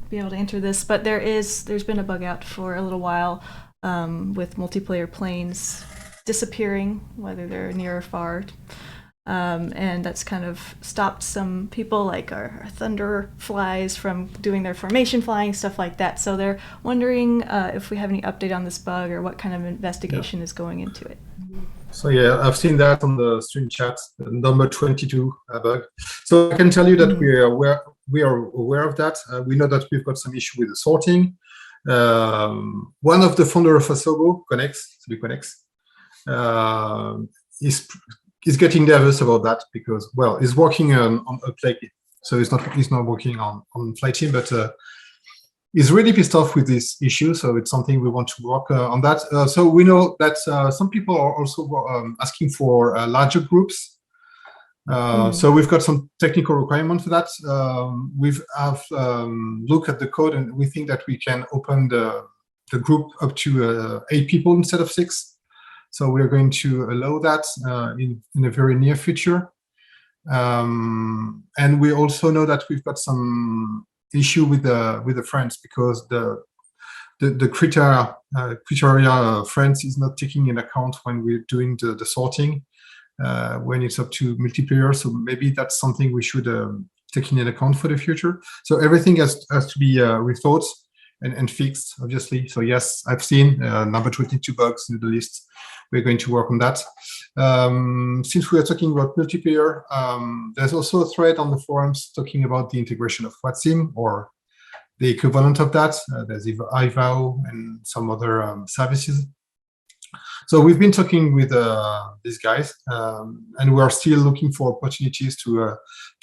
be able to answer this, but there's been a bug out for a little while with multiplayer planes disappearing, whether they're near or far. And that's kind of stopped some people, like our Thunder flies, from doing their formation flying, stuff like that. So they're wondering if we have any update on this bug or what kind of investigation is going into it. So yeah, I've seen that on the stream chat, the number 22 bug. So I can tell you that we are aware of that. We know that we've got some issue with the sorting. One of the founder of Asobo, is getting nervous about that because, well, he's working on a play, so he's not working on flight team, but he's really pissed off with this issue. So it's something we want to work on that. So we know that some people are also asking for larger groups. So we've got some technical requirements for that. We've looked at the code, and we think that we can open the group up to 8 people instead of 6. So we're going to allow that in a very near future. And we also know that we've got some issue with the friends, because the criteria friends is not taking in account when we're doing the sorting when it's up to multiplayer. So maybe that's something we should taken into account for the future. So everything has to be rethought and fixed, obviously. So yes, I've seen number 22 bugs in the list. We're going to work on that. Since we are talking about multiplayer, there's also a thread on the forums talking about the integration of WhatSim or the equivalent of that. There's IVAO and some other services. So we've been talking with these guys, and we are still looking for opportunities to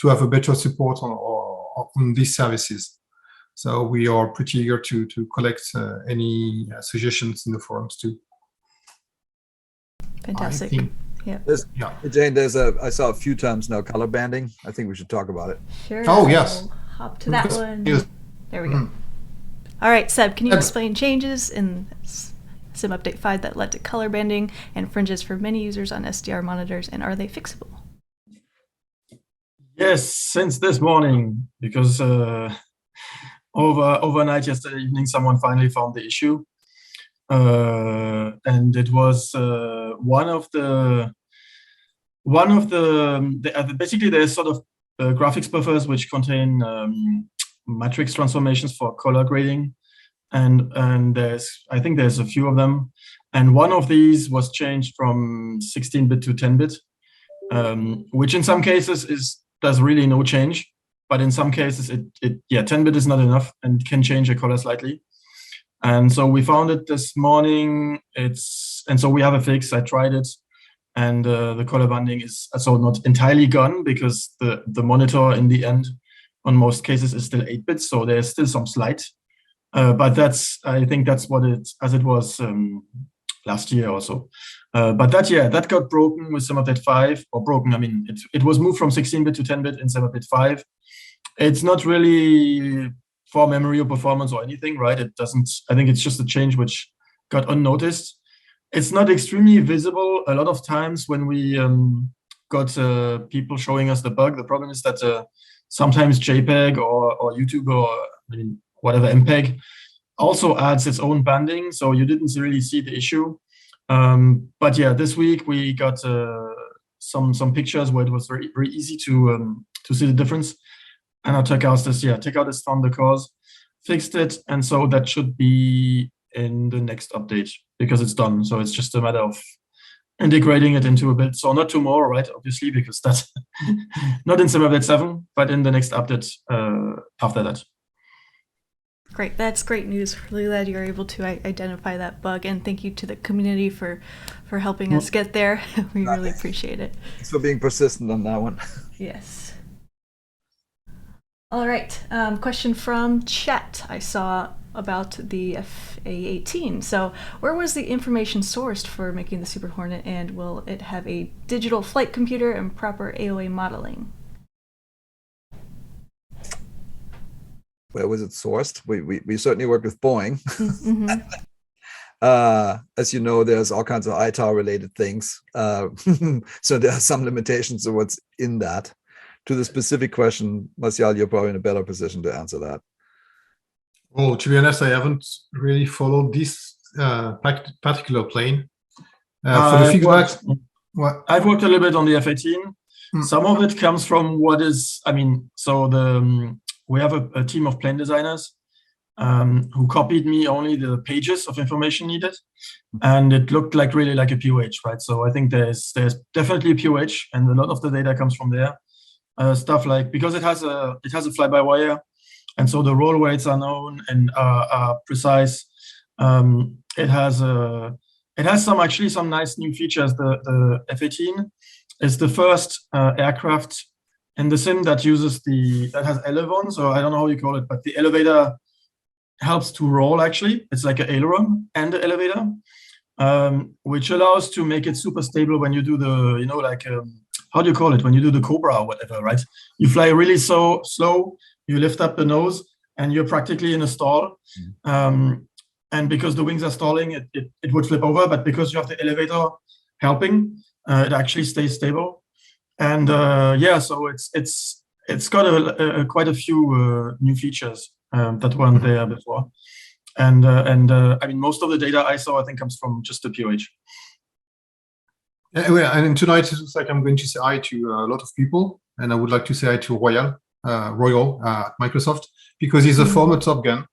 have a better support on these services. So we are pretty eager to collect any suggestions in the forums too. Fantastic. Yeah. Jayne, I saw a few times now color banding. I think we should talk about it. Sure. Oh, yes. We'll hop to that one. Yes. There we go. All right, Seb, can you explain changes in Sim Update 5 that led to color banding and fringes for many users on SDR monitors, and are they fixable? Yes, since this morning, because overnight yesterday evening, someone finally found the issue. And it was basically there's sort of graphics buffers which contain matrix transformations for color grading, and I think there's a few of them, and one of these was changed from 16-bit to 10-bit, which in some cases does really no change, but in some cases 10-bit is not enough and can change a color slightly. And so we found it this morning. And so we have a fix. I tried it, and the color banding is so not entirely gone, because the monitor in the end, on most cases, is still 8-bit. So there's still some slight, but I think that's what it was last year or so. But that got broken with SimUpdate 5, or broken. I mean, it was moved from 16-bit to 10-bit in SimUpdate 5. It's not really for memory or performance or anything, right? It doesn't. I think it's just a change which got unnoticed. It's not extremely visible a lot of times when we got people showing us the bug. The problem is that sometimes JPEG or YouTube or whatever MPEG also adds its own banding, so you didn't really see the issue. But yeah, this week we got some pictures where it was very, very easy to see the difference. And our tech artist found the cause, fixed it, and so that should be in the next update because it's done. So it's just a matter of integrating it into a bit. So not tomorrow, right? Obviously, because that's not in SimUpdate 7, but in the next update after that. Great, that's great news. Really glad you're able to identify that bug, and thank you to the community for helping us get there. We really appreciate it. Thanks for being persistent on that one. Yes. All right, question from chat I saw about the FA-18. So where was the information sourced for making the Super Hornet, and will it have a digital flight computer and proper AOA modeling? Where was it sourced? We certainly worked with Boeing. Mm-hmm. As you know, there's all kinds of ITAR related things. So there are some limitations to what's in that. To the specific question, Martial, you're probably in a better position to answer that. Well, to be honest, I haven't really followed this particular plane. For the feedback, I've worked a little bit on the F-18. Some of it comes from we have a team of plane designers who copied me only the pages of information needed, and it looked really like a POH, right? So I think there's definitely a POH, and a lot of the data comes from there. Stuff like, because it has a fly-by-wire, and so the roll weights are known and are precise. It has some nice new features. The F-18 is the first aircraft in the sim that has elevon. So I don't know how you call it, but the elevator helps to roll. Actually, it's like an aileron and the elevator, which allows to make it super stable when you do the how do you call it? When you do the Cobra or whatever, right? You fly really so slow, you lift up the nose, and you're practically in a stall. And because the wings are stalling, it would flip over, but because you have the elevator helping, it actually stays stable. And so it's got quite a few new features that weren't there before. And most of the data I saw, I think, comes from just the POH. And tonight it's like I'm going to say hi to a lot of people, and I would like to say hi to Royal, Royal at Microsoft, because he's a former Top Gun,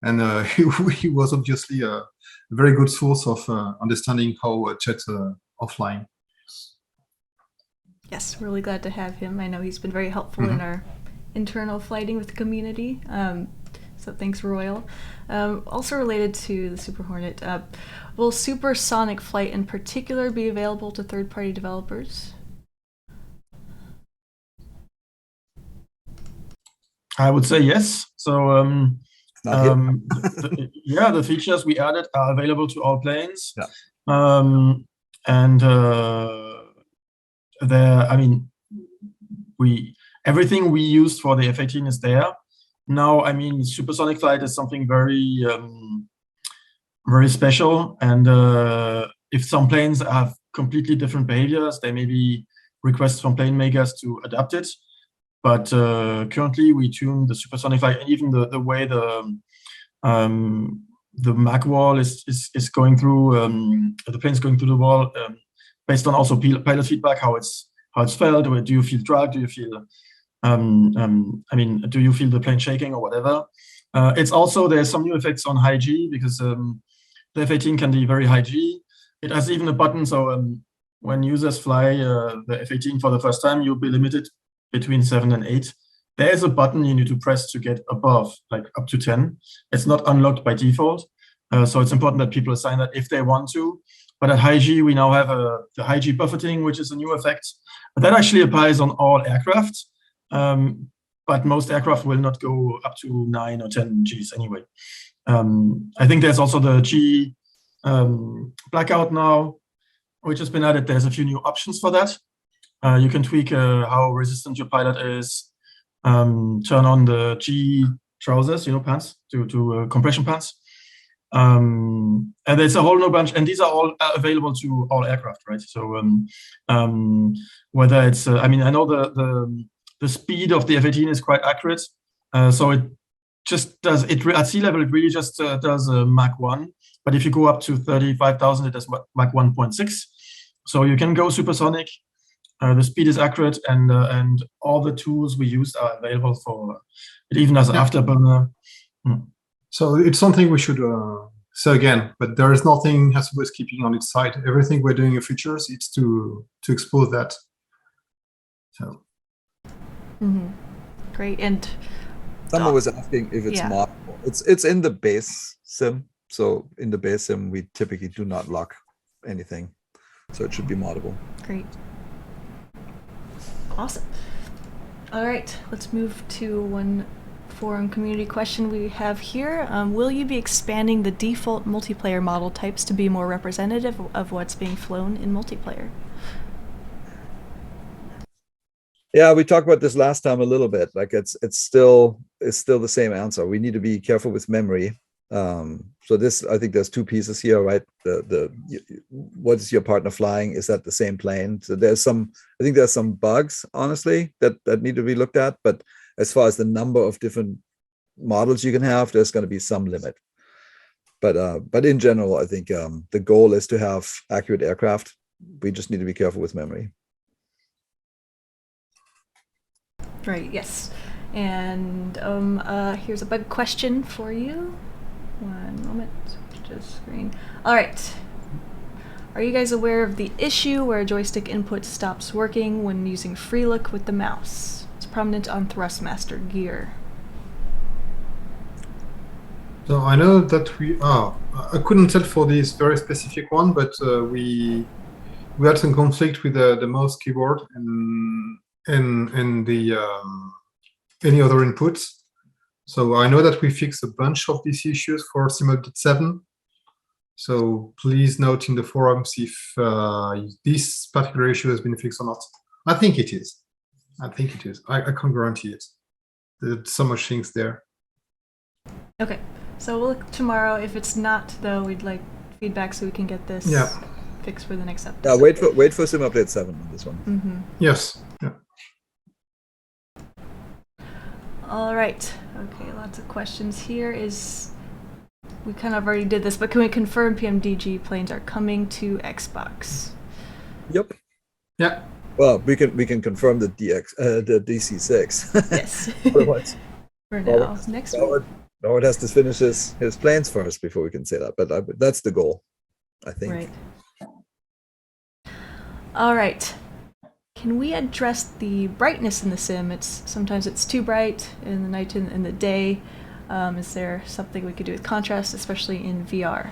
and he was obviously a very good source of understanding how jets are flying. Yes, really glad to have him. I know he's been very helpful in our internal flighting with the community. So thanks, Royal. Also related to the Super Hornet, will supersonic flight in particular be available to third-party developers? I would say yes. So the features we added are available to all planes. Yeah. Everything we used for the F-18 is there. Now, supersonic flight is something very, very special. And if some planes have completely different behaviors, there may be requests from plane makers to adapt it. But currently, we tune the supersonic flight, and even the way the Mach wall is going through, the plane's going through the wall, based on also pilot feedback, how it's felt. Do you feel drag? Do you feel do you feel the plane shaking or whatever? It's also, there's some new effects on high G, because the F-18 can be very high G. It has even a button, so when users fly the F-18 for the first time, you'll be limited between 7 and 8. There is a button you need to press to get above, like up to 10. It's not unlocked by default. So it's important that people assign that if they want to. But at high G, we now have the high G buffeting, which is a new effect. But that actually applies on all aircraft. But most aircraft will not go up to 9 or 10 Gs anyway. I think there's also the G blackout now, which has been added. There's a few new options for that. You can tweak how resistant your pilot is, turn on the G trousers, pants, to compression pants. And there's a whole new bunch, and these are all available to all aircraft, right? So whether it's, I know the speed of the F-18 is quite accurate. So it just does, at sea level, it really just does Mach 1. But if you go up to 35,000, it does Mach 1.6. So you can go supersonic. The speed is accurate, and all the tools we used are available for it, even as afterburner. So it's something we should say again, but there is nothing Asobo is keeping on its side. Everything we're doing in features, it's to expose that. So. Great. And someone was asking if it's moddable. It's in the base sim. So in the base sim, we typically do not lock anything. So it should be moddable. Great. Awesome. All right, let's move to one forum community question we have here. Will you be expanding the default multiplayer model types to be more representative of what's being flown in multiplayer? Yeah, we talked about this last time a little bit. Like it's still the same answer. We need to be careful with memory. So this, I think there's two pieces here, right? What is your partner flying? Is that the same plane? So I think there's some bugs, honestly, that need to be looked at. But as far as the number of different models you can have, there's going to be some limit. But in general, I think the goal is to have accurate aircraft. We just need to be careful with memory. Right, yes. And here's a bug question for you. One moment, switch to screen. All right. Are you guys aware of the issue where joystick input stops working when using free look with the mouse? It's prominent on Thrustmaster gear. So I know that I couldn't tell for this very specific one, but we had some conflict with the mouse keyboard and the any other inputs. So I know that we fixed a bunch of these issues for Sim Update 7. So please note in the forums if this particular issue has been fixed or not. I think it is. I can't guarantee it. There's so much things there. Okay, so we'll look tomorrow. If it's not, though, we'd like feedback so we can get this fixed for the next episode. Yeah, wait for Sim Update 7 on this one. Yes. Yeah. All right. Okay, lots of questions here. We kind of already did this, but can we confirm PMDG planes are coming to Xbox? Yep. Yeah. Well, we can confirm the the DC6. Yes. Otherwise, For now. Next week. Howard has to finish his plans first before we can say that. But that's the goal, I think. Right. All right. Can we address the brightness in the sim? Sometimes it's too bright in the night and in the day. Is there something we could do with contrast, especially in VR?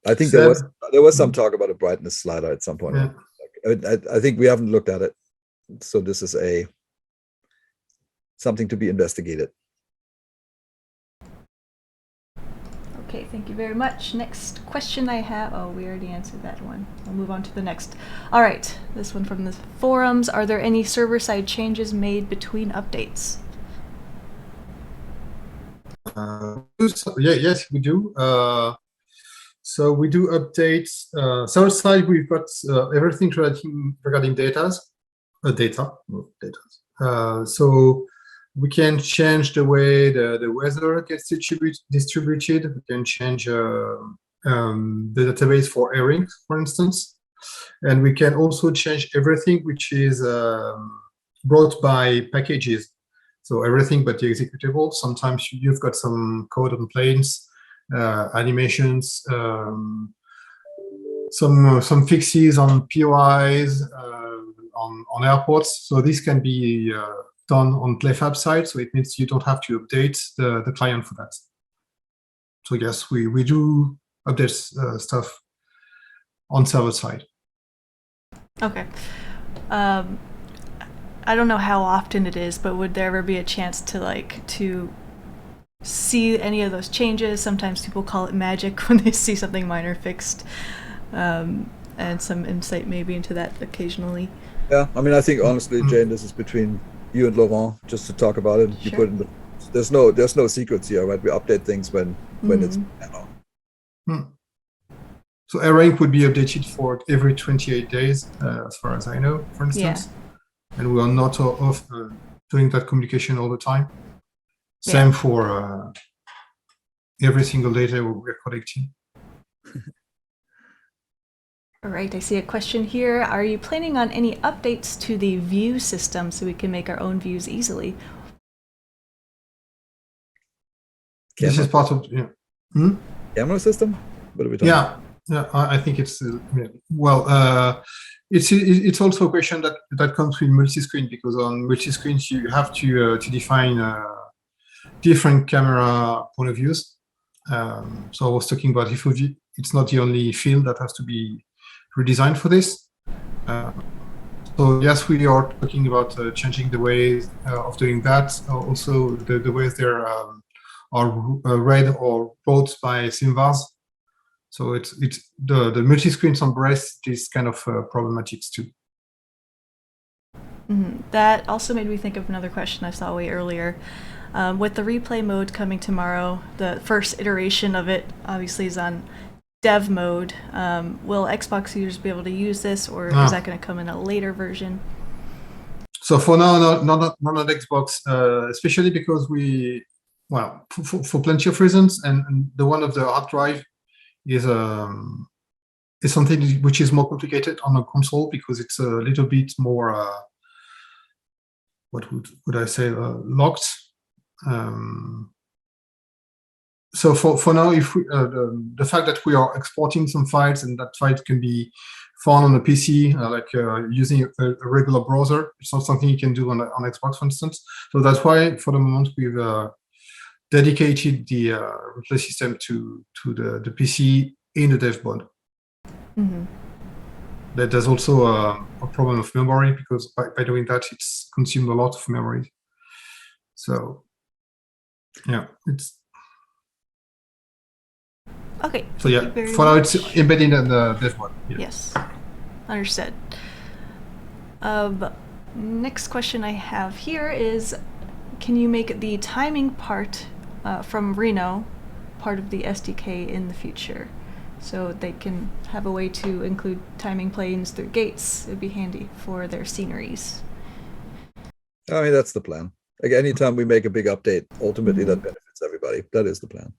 I think there was some talk about a brightness slider at some point. Yeah. I think we haven't looked at it, so this is something to be investigated. Okay, thank you very much. Next question I have. Oh, we already answered that one. I'll move on to the next. All right, this one from the forums. Are there any server-side changes made between updates? Yes, we do. So we do updates. Server side, we've got everything regarding data. So we can change the way the weather gets distributed. We can change the database for airing, for instance. And we can also change everything which is brought by packages. So everything but the executable. Sometimes you've got some code on planes, animations, some fixes on POIs, on airports. So this can be done on PlayFab side. So it means you don't have to update the client for that. So yes, we do update stuff on server side. Okay. I don't know how often it is, but would there ever be a chance to see any of those changes? Sometimes people call it magic when they see something minor fixed, and some insight maybe into that occasionally. Yeah, I mean, I think honestly, Jayne, this is between you and Laurent, just to talk about it. Sure. You put in there's no secrets here, right? We update things when it's. So airing would be updated for every 28 days, as far as I know, for instance. Yeah. And we are not off doing that communication all the time. Same for every single data we're collecting. All right, I see a question here. Are you planning on any updates to the view system so we can make our own views easily? This is part of camera system. What are we talking about? Yeah, I think it's it's also a question that comes with multi-screen, because on multi-screens you have to define different camera point of views. So I was talking about FOV. It's not the only field that has to be redesigned for this. So yes, we are talking about changing the ways of doing that. Also, the ways there are read or wrote by SimVars. So it's the multi-screens on breast is kind of problematics too. That also made me think of another question I saw way earlier. With the replay mode coming tomorrow, the first iteration of it obviously is on dev mode. Will Xbox users be able to use this, or is that going to come in a later version? So for now, not on Xbox, especially because for plenty of reasons, and the one of the hard drive is something which is more complicated on a console, because it's a little bit more what would I say, locked. So for now, if the fact that we are exporting some files and that file can be found on a PC, using a regular browser, it's not something you can do on Xbox, for instance. So that's why, for the moment, we've dedicated the replay system to the PC in the dev mode. That there's also a problem of memory, because by doing that, it's consumed a lot of memory. So yeah, it's okay. So yeah, for now it's embedded in the dev mode. Yeah. Yes, understood. Next question I have here is, can you make the timing part from Reno part of the SDK in the future, so they can have a way to include timing planes through gates? It would be handy for their sceneries. I mean, that's the plan. Like, anytime we make a big update, ultimately that benefits everybody. That is the plan.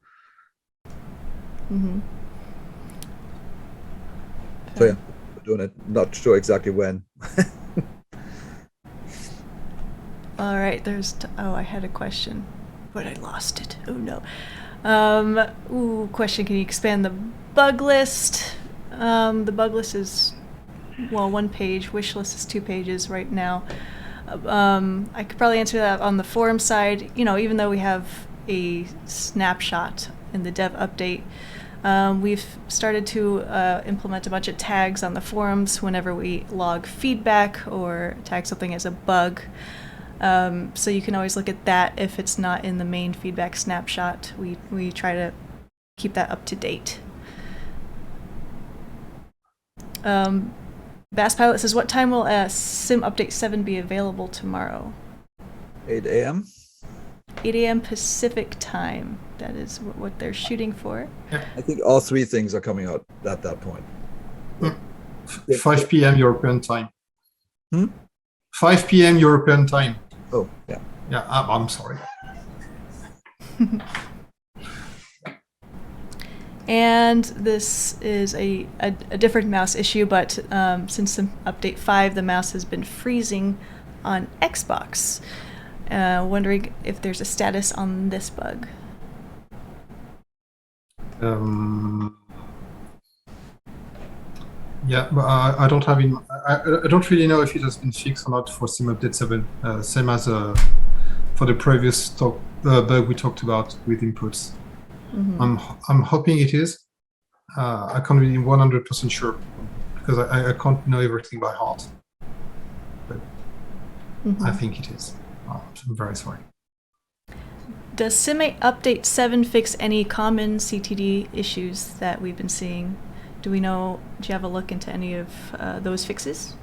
So yeah, we're doing it. Not sure exactly when. All right, I had a question, but I lost it. Oh no. Question, can you expand the bug list? The bug list is, well, 1 page. Wish list is 2 pages right now. I could probably answer that on the forum side. Even though we have a snapshot in the dev update, we've started to implement a bunch of tags on the forums whenever we log feedback or tag something as a bug. So you can always look at that if it's not in the main feedback snapshot. We try to keep that up to date. Bass Pilot says, what time will Sim Update 7 be available tomorrow? 8 a.m. 8 a.m. Pacific time. That is what they're shooting for. I think all 3 things are coming out at that point. 5 p.m. European time. 5 p.m. European time. Oh, yeah. Yeah, I'm sorry. And this is a different mouse issue, but since update 5, the mouse has been freezing on Xbox. Wondering if there's a status on this bug. Yeah, but I don't have I don't really know if it has been fixed or not for Sim Update 7. Same as for the previous bug we talked about with inputs. I'm hoping it is. I can't be 100% sure because I can't know everything by heart. But I think it is. I'm very sorry. Does Sim8 Update 7 fix any common CTD issues that we've been seeing? Do you have a look into any of those fixes?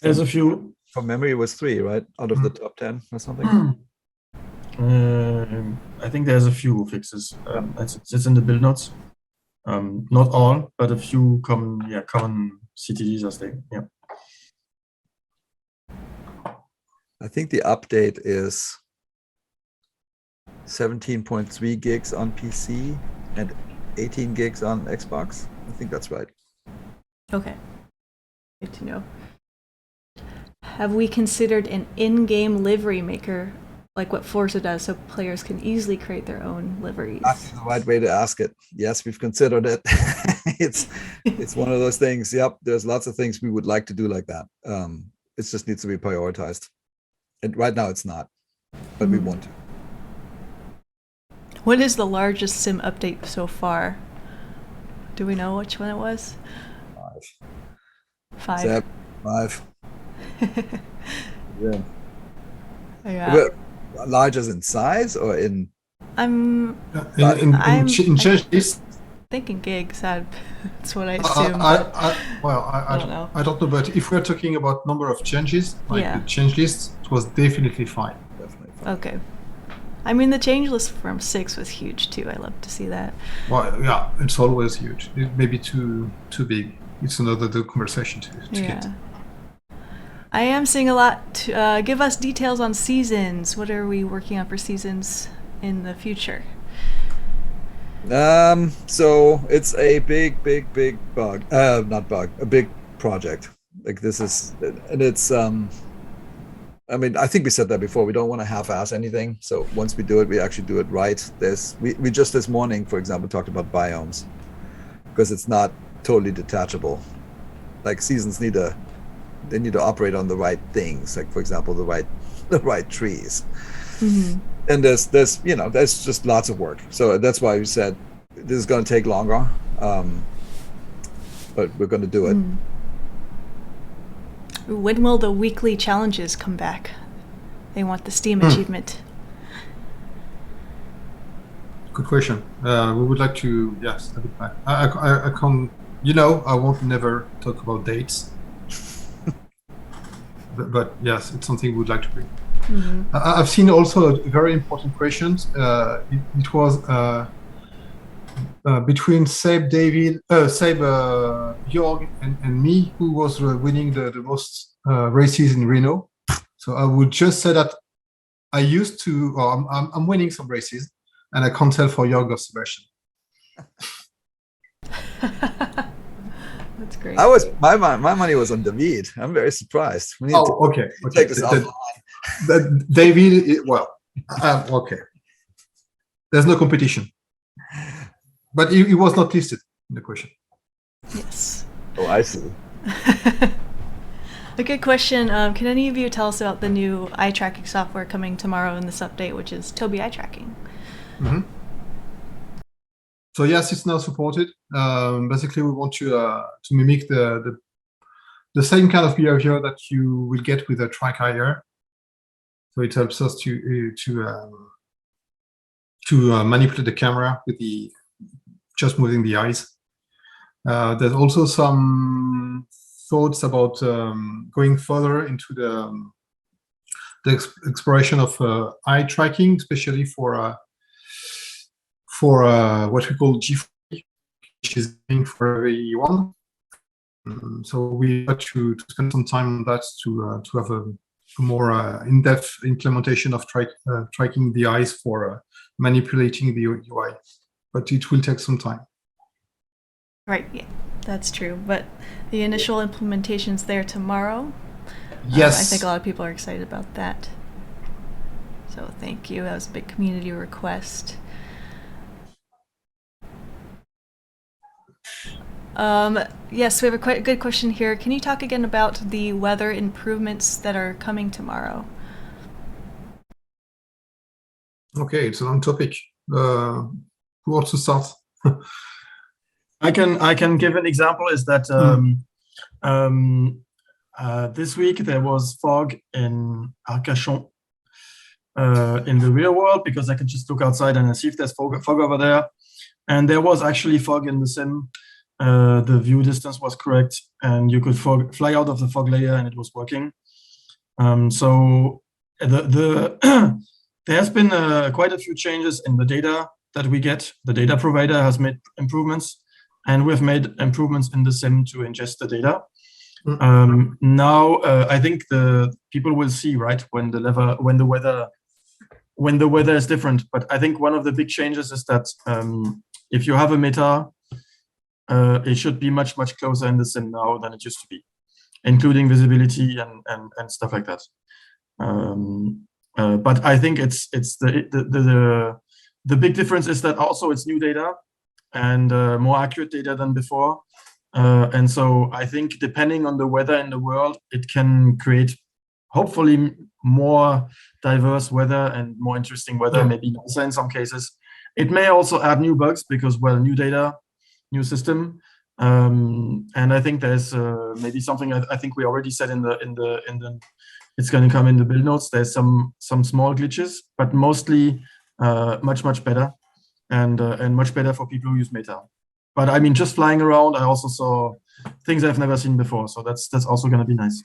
There's a few. From memory, it was 3, right? Out of the top 10 or something. I think there's a few fixes. It's in the build notes. Not all, but a few common CTDs are staying. Yeah. I think the update is 17.3 gigs on PC and 18 gigs on Xbox. I think that's right. Okay. Good to know. Have we considered an in-game livery maker like what Forza does so players can easily create their own liveries? That's the right way to ask it. Yes, we've considered it. It's one of those things. Yep, there's lots of things we would like to do like that. It just needs to be prioritized. And right now it's not, but we want to. What is the largest Sim update so far? Do we know which one it was? 5. 7, 5. Yeah. Yeah. Large as in size or in? In change list. Thinking gigs. That's what I assume. I don't know. I don't know, but if we're talking about number of changes, like the change list, it was definitely fine. Definitely fine. Okay. I mean, the change list from 6 was huge too. I love to see that. Well, yeah, it's always huge. It may be too big. It's another conversation to get. I am seeing a lot. Give us details on seasons. What are we working on for seasons in the future? So it's a big bug. Not bug. A big project. Like this is, and it's I mean, I think we said that before. We don't want to half-ass anything. So once we do it, we actually do it right. We just this morning, for example, talked about biomes because it's not totally detachable. Like seasons need to operate on the right things. Like for example, the right trees. Mm-hmm. And there's just lots of work. So that's why we said this is going to take longer, but we're going to do it. Mm. When will the weekly challenges come back? They want the Steam achievement. Good question. We would like to, yes, a bit back. I can't, I won't never talk about dates. but yes, it's something we would like to bring. Mm-hmm. I've seen also a very important question. It was between Jorg and me, who was winning the most races in Reno. So I would just say that I used to, or I'm winning some races, and I can't tell for Jorg or Sebastian. That's great. My money was on David. I'm very surprised. We need to okay. take this offline. David, well, okay. There's no competition, but he was not listed in the question. Yes. Oh, I see. A good question. Can any of you tell us about the new eye tracking software coming tomorrow in this update, which is Tobii eye tracking? Mm-hmm. So yes, it's now supported. Basically, we want to mimic the same kind of behavior that you will get with a track IR. So it helps us to manipulate the camera with just moving the eyes. There's also some thoughts about going further into the exploration of eye tracking, especially for what we call G4, which is for everyone. So we have to spend some time on that to have a more in-depth implementation of tracking the eyes for manipulating the UI, but it will take some time. Right, yeah, that's true. But the initial implementation's there tomorrow. Yes. I think a lot of people are excited about that. So thank you. That was a big community request. Yes, we have a quite good question here. Can you talk again about the weather improvements that are coming tomorrow? Okay, it's a long topic. Who wants to start? I can give an example. Is that this week there was fog in Arcachon in the real world, because I can just look outside and see if there's fog over there. And there was actually fog in the sim. The view distance was correct, and you could fly out of the fog layer, and it was working. So there has been quite a few changes in the data that we get. The data provider has made improvements, and we've made improvements in the sim to ingest the data. Now I think the people will see, right, when the weather is different. But I think one of the big changes is that if you have a meta, it should be much closer in the sim now than it used to be, including visibility and stuff like that. But I think it's the big difference is that also it's new data and more accurate data than before. And so I think depending on the weather in the world, it can create hopefully more diverse weather and more interesting weather, maybe nicer in some cases. It may also add new bugs because, well, new data, new system. And I think there's maybe something I think we already said in the it's going to come in the build notes. There's some small glitches, but mostly much better and much better for people who use Meta. But I mean, just flying around, I also saw things I've never seen before. So that's also going to be nice.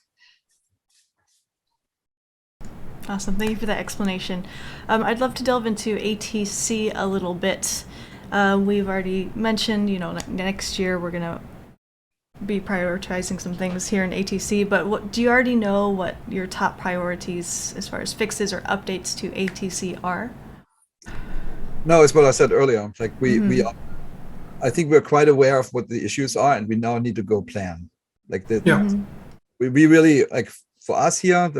Awesome. Thank you for that explanation. I'd love to delve into ATC a little bit. We've already mentioned, next year we're going to be prioritizing some things here in ATC, but do you already know what your top priorities as far as fixes or updates to ATC are? No, it's what I said earlier. Like I think we're quite aware of what the issues are, and we now need to go plan. Like we really, like, for us here,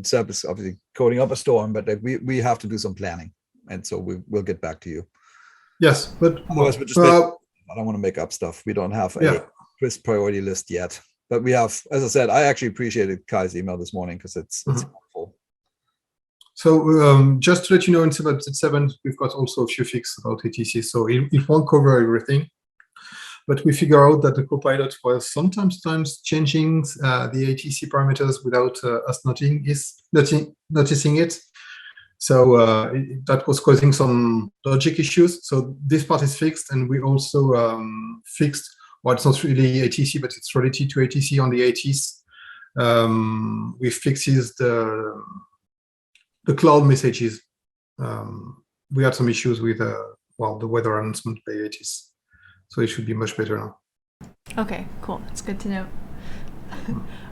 Seb is obviously coding up a storm, but like we have to do some planning, and so we'll get back to you. Yes, but otherwise I don't want to make up stuff. We don't have a crisp priority list yet, but we have, as I said, I actually appreciated Kai's email this morning because it's helpful. So just to let you know, in 7, we've got also a few fixes about ATC. So it won't cover everything, but we figure out that the Copilot was sometimes changing the ATC parameters without us noticing it. So that was causing some logic issues. So this part is fixed, and we also fixed, well, it's not really ATC, but it's related to ATC on the ATs. We fixes the cloud messages. We had some issues with the weather announcement by ATs. So it should be much better now. Okay, cool. That's good to know.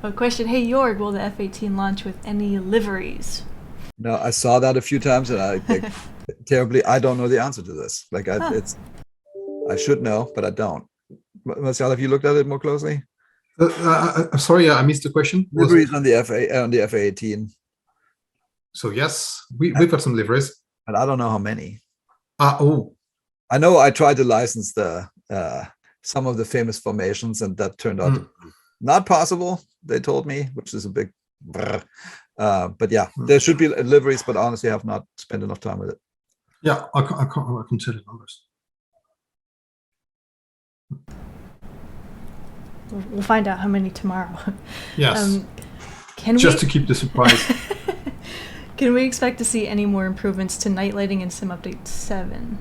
A question. Hey, Jorg, will the F-18 launch with any liveries? No, I saw that a few times, and I don't know the answer to this. Like, I should know, but I don't. Martial, have you looked at it more closely? Sorry, I missed the question. Liveries on the FA18. So yes, we've got some liveries. But I don't know how many. I know I tried to license the some of the famous formations, and that turned out not possible, they told me, which is a big but yeah, there should be liveries, but honestly I have not spent enough time with it. Yeah, I can tell the numbers. We'll find out how many tomorrow. Yes. To keep the surprise. Can we expect to see any more improvements to night lighting in Sim Update 7?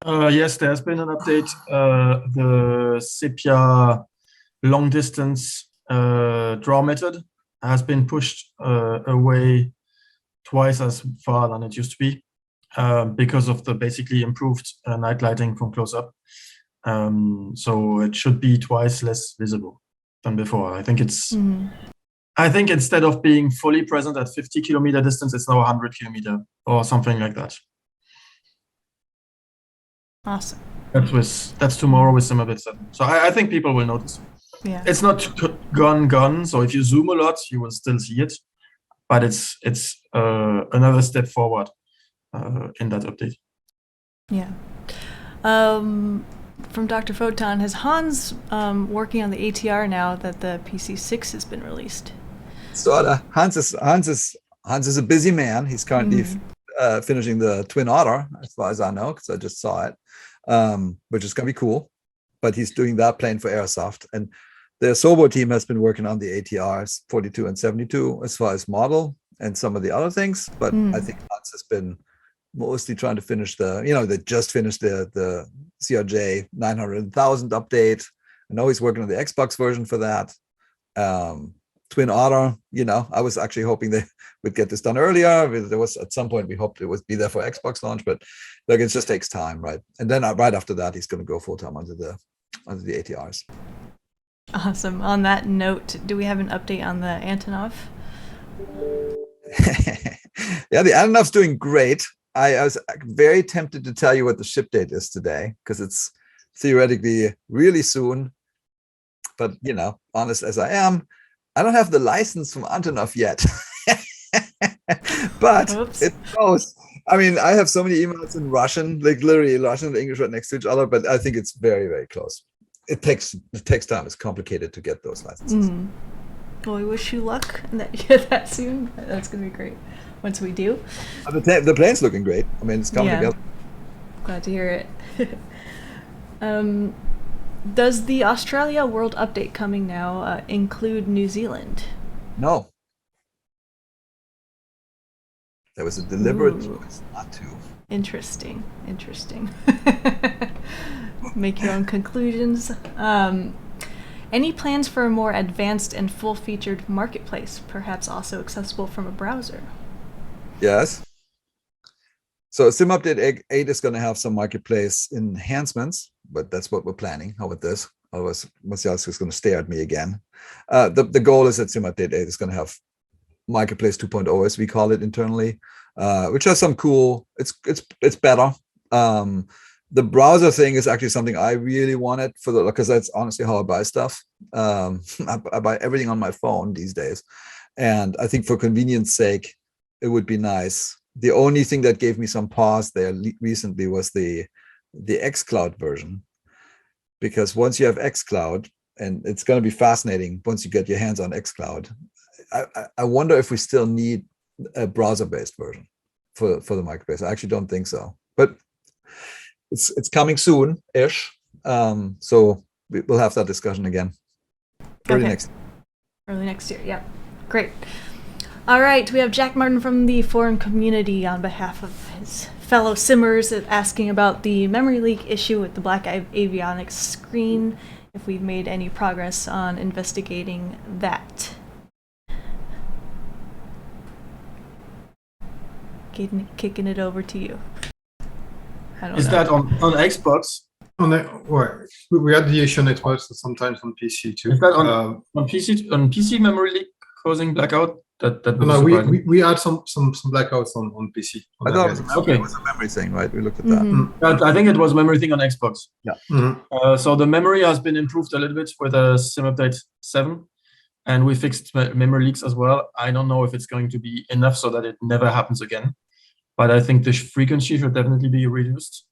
Yes, there's been an update. The sepia long distance draw method has been pushed away twice as far than it used to be because of the basically improved night lighting from close up. So it should be twice less visible than before. I think it's. I think instead of being fully present at 50 kilometer distance, it's now 100 kilometer or something like that. Awesome. That's tomorrow with Sim Update 7. So I think people will notice. Yeah. It's not gone. So if you zoom a lot, you will still see it, but it's another step forward in that update. Yeah. From Dr. Photon, has Hans working on the ATR now that the PC6 has been released? So Hans is a busy man. He's currently finishing the Twin Otter, as far as I know, because I just saw it, which is going to be cool. But he's doing that plane for Airsoft. And the Asobo team has been working on the ATRs 42 and 72 as far as model and some of the other things. But I think Hans has been mostly trying to finish they just finished the CRJ 900,000 update. I know he's working on the Xbox version for that. Twin Otter, I was actually hoping they would get this done earlier. There was at some point we hoped it would be there for Xbox launch, but like it just takes time, right? And then right after that, he's going to go full time onto the ATRs. Awesome. On that note, do we have an update on the Antonov? Yeah, the Antonov's doing great. I was very tempted to tell you what the ship date is today because it's theoretically really soon. But, honest as I am, I don't have the license from Antonov yet. But it goes. I mean, I have so many emails in Russian, like literally Russian and English right next to each other, but I think it's very, very close. It takes time. It's complicated to get those licenses. Well, we wish you luck and that you get that soon. That's going to be great once we do. The plane's looking great. I mean, it's coming together. Glad to hear it. Does the Australia World Update coming now include New Zealand? No. There was a deliberate choice not to. Interesting. Make your own conclusions. Any plans for a more advanced and full-featured marketplace, perhaps also accessible from a browser? Yes. So Sim Update 8 is going to have some marketplace enhancements, but that's what we're planning. How about this? Otherwise, Martial is going to stare at me again. The goal is that Sim Update 8 is going to have Marketplace 2.0, as we call it internally, which has some cool. It's better. The browser thing is actually something I really wanted because that's honestly how I buy stuff. I buy everything on my phone these days, and I think for convenience sake, it would be nice. The only thing that gave me some pause there recently was the xCloud version, because once you have xCloud, and it's going to be fascinating once you get your hands on xCloud. I wonder if we still need a browser-based version for the marketplace. I actually don't think so, but it's coming soon-ish. So we'll have that discussion again early next year. Yeah, great. All right, we have Jack Martin from the forum community on behalf of his fellow simmers asking about the memory leak issue with the black avionics screen, if we've made any progress on investigating that. Kicking it over to you. Is that on Xbox? We had the issue on Xbox, sometimes on PC too. Is that on PC memory leak causing blackout That was No, surprising. we had some blackouts on PC. I thought it was a memory thing, right? We looked at that. But I think it was memory thing on Xbox. Yeah. So the memory has been improved a little bit with Sim Update 7, and we fixed memory leaks as well. I don't know if it's going to be enough so that it never happens again, but I think the frequency should definitely be reduced.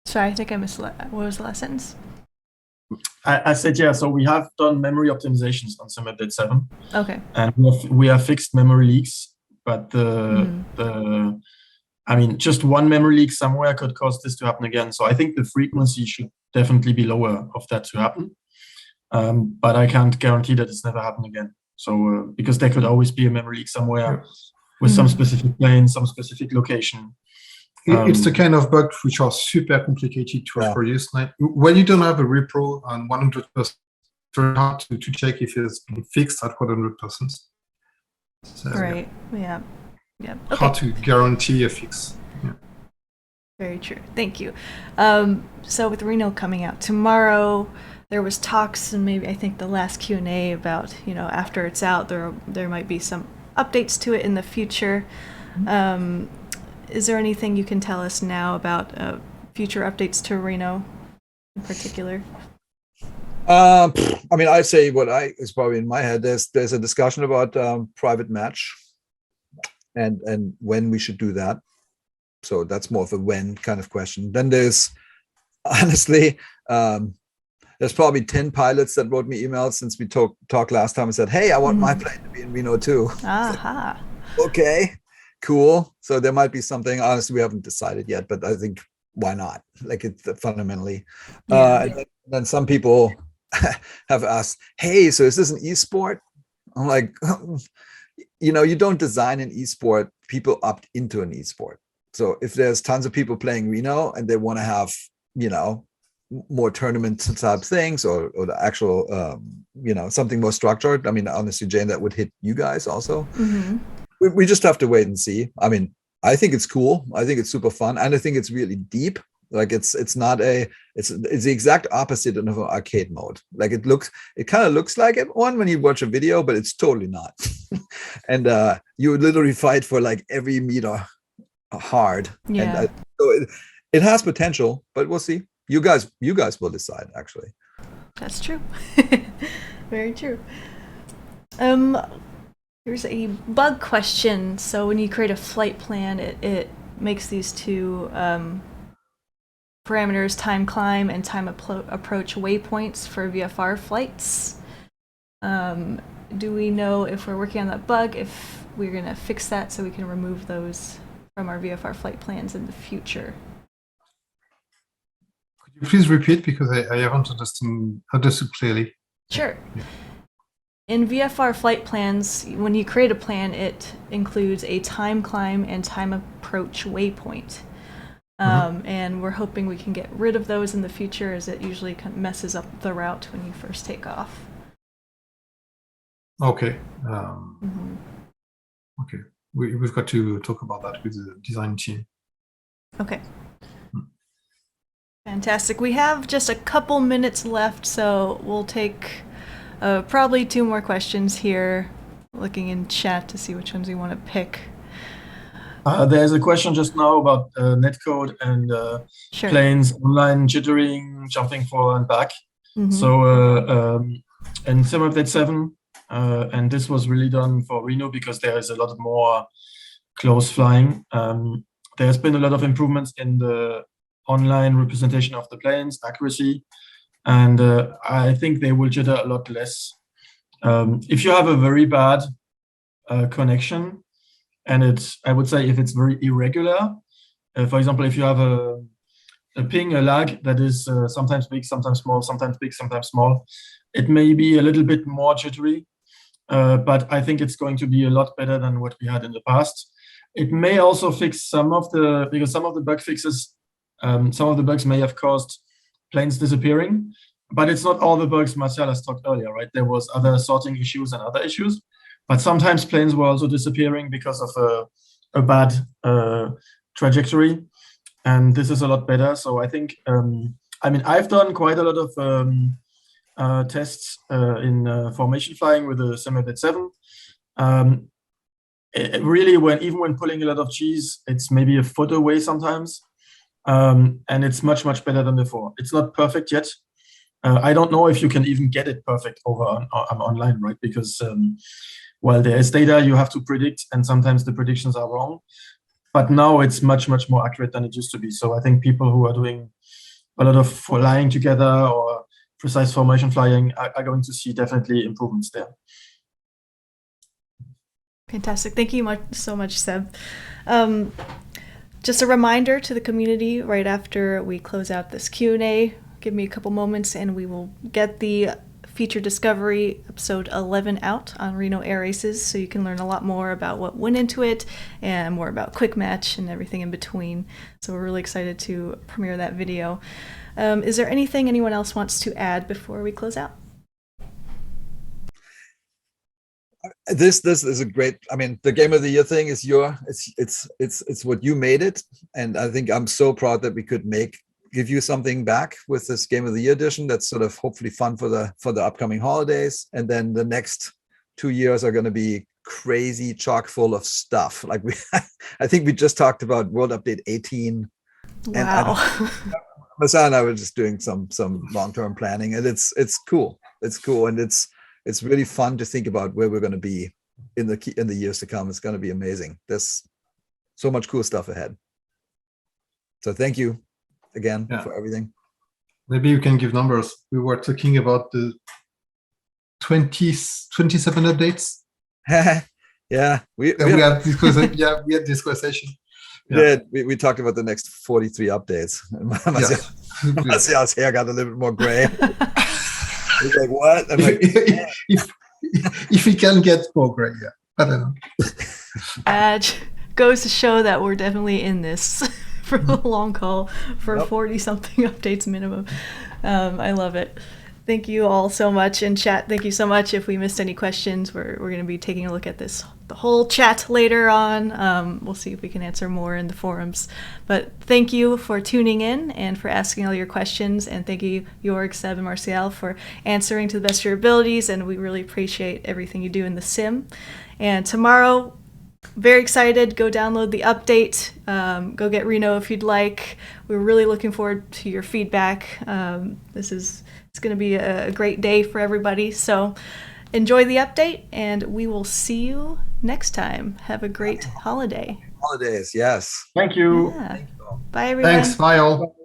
Sorry, I think I missed. What was the last sentence? I said, yeah, so we have done memory optimizations on Sim Update 7. Okay. And we have fixed memory leaks, but just one memory leak somewhere could cause this to happen again. So I think the frequency should definitely be lower of that to happen. But I can't guarantee that it's never happened again. So because there could always be a memory leak somewhere with some specific plane, some specific location. It's the kind of bugs which are super complicated to reproduce. Like, when you don't have a repro on 100%, very hard to check if it's been fixed at 100%. So, right. Yeah. Okay. Hard to guarantee a fix. Yeah. Very true. Thank you. So with Reno coming out tomorrow, there was talks, and maybe I think the last Q&A about, after it's out, there might be some updates to it in the future. Is there anything you can tell us now about future updates to Reno in particular? I say what is probably in my head. There's a discussion about private match and when we should do that. So that's more of a when kind of question. Then there's, honestly, there's probably 10 pilots that wrote me emails since we talked last time and said, hey, I want my plane to be in Reno too. Aha. Okay. Cool. So there might be something. Honestly, we haven't decided yet, but I think why not? Like, it's fundamentally. And then some people have asked, hey, so is this an esport? I'm like, you don't design an esport, people opt into an esport. So if there's tons of people playing Reno and they want to have, more tournament type things or the actual, something more structured. Honestly, Jayne, that would hit you guys also. We just have to wait and see. I think it's cool. I think it's super fun, and I think it's really deep. Like it's the exact opposite of an arcade mode. Like it kind of looks like one when you watch a video, but it's totally not. And you literally fight for like every meter hard. Yeah. And so it has potential, but we'll see. You guys will decide. Actually, that's true. Very true. Here's a bug question. So when you create a flight plan, it makes these two parameters, time climb and time approach waypoints for VFR flights. Do we know if we're working on that bug, if we're going to fix that so we can remove those from our VFR flight plans in the future? Could you please repeat, because I haven't understood clearly. Sure. In VFR flight plans, when you create a plan, it includes a time climb and time approach waypoint. And we're hoping we can get rid of those in the future, as it usually kind of messes up the route when you first take off. Okay. Okay. We've got to talk about that with the design team. Okay. Fantastic. We have just a couple minutes left, so we'll take probably 2 more questions here. Looking in chat to see which ones we want to pick. There's a question just now about netcode and planes online jittering, jumping forward and back. So in Sim Update 7, and this was really done for Reno because there is a lot more close flying. There's been a lot of improvements in the online representation of the planes, accuracy, and I think they will jitter a lot less. If you have a very bad connection, and I would say if it's very irregular, for example, if you have a ping, a lag that is sometimes big, sometimes small, sometimes big, sometimes small, it may be a little bit more jittery, but I think it's going to be a lot better than what we had in the past. It may also fix because some of the bug fixes, some of the bugs may have caused planes disappearing, but it's not all the bugs Martial has talked earlier, right? There was other sorting issues and other issues, but sometimes planes were also disappearing because of a bad trajectory, and this is a lot better. So I think, I've done quite a lot of tests in formation flying with the Simulated 7. Really, even when pulling a lot of cheese, it's maybe a foot away sometimes. And it's much, much better than before. It's not perfect yet. I don't know if you can even get it perfect over online, right? Because while there is data you have to predict, and sometimes the predictions are wrong. But now it's much, much more accurate than it used to be. So I think people who are doing a lot of flying together or precise formation flying are going to see definitely improvements there. Fantastic. Thank you so much, Seb. Just a reminder to the community right after we close out this Q&A, give me a couple moments and we will get the Feature Discovery episode 11 out on Reno Air Races, so you can learn a lot more about what went into it and more about Quick Match and everything in between. So we're really excited to premiere that video. Is there anything anyone else wants to add before we close out? This is a great, I mean, the Game of the Year thing is it's what you made it, and I think I'm so proud that we could give you something back with this Game of the Year edition that's sort of hopefully fun for the upcoming holidays. And then the next 2 years are going to be crazy, chock full of stuff. Like I think we just talked about World Update 18. Wow. And Masa and I were just doing some long-term planning, and it's cool. It's cool, and it's really fun to think about where we're going to be in the years to come. It's going to be amazing. There's so much cool stuff ahead. So thank you again for everything. Maybe you can give numbers. We were talking about the 27 updates. Yeah, we had this conversation. Yeah, we talked about the next 43 updates. Martial's hair got a little bit more gray. He's like, what? I'm like, if we can get more gray, I don't know. Goes to show that we're definitely in this for the long haul for 40-something updates minimum. I love it. Thank you all so much in chat. Thank you so much. If we missed any questions, we're going to be taking a look at the whole chat later on. We'll see if we can answer more in the forums. But thank you for tuning in and for asking all your questions. And thank you, Jorg, Seb, and Martial, for answering to the best of your abilities. And we really appreciate everything you do in the sim. And tomorrow, very excited. Go download the update. Go get Reno if you'd like. We're really looking forward to your feedback. It's going to be a great day for everybody. So enjoy the update, and we will see you next time. Have a great holiday. Holidays, yes. Thank you. Yeah. Bye, everyone. Thanks. Bye, all.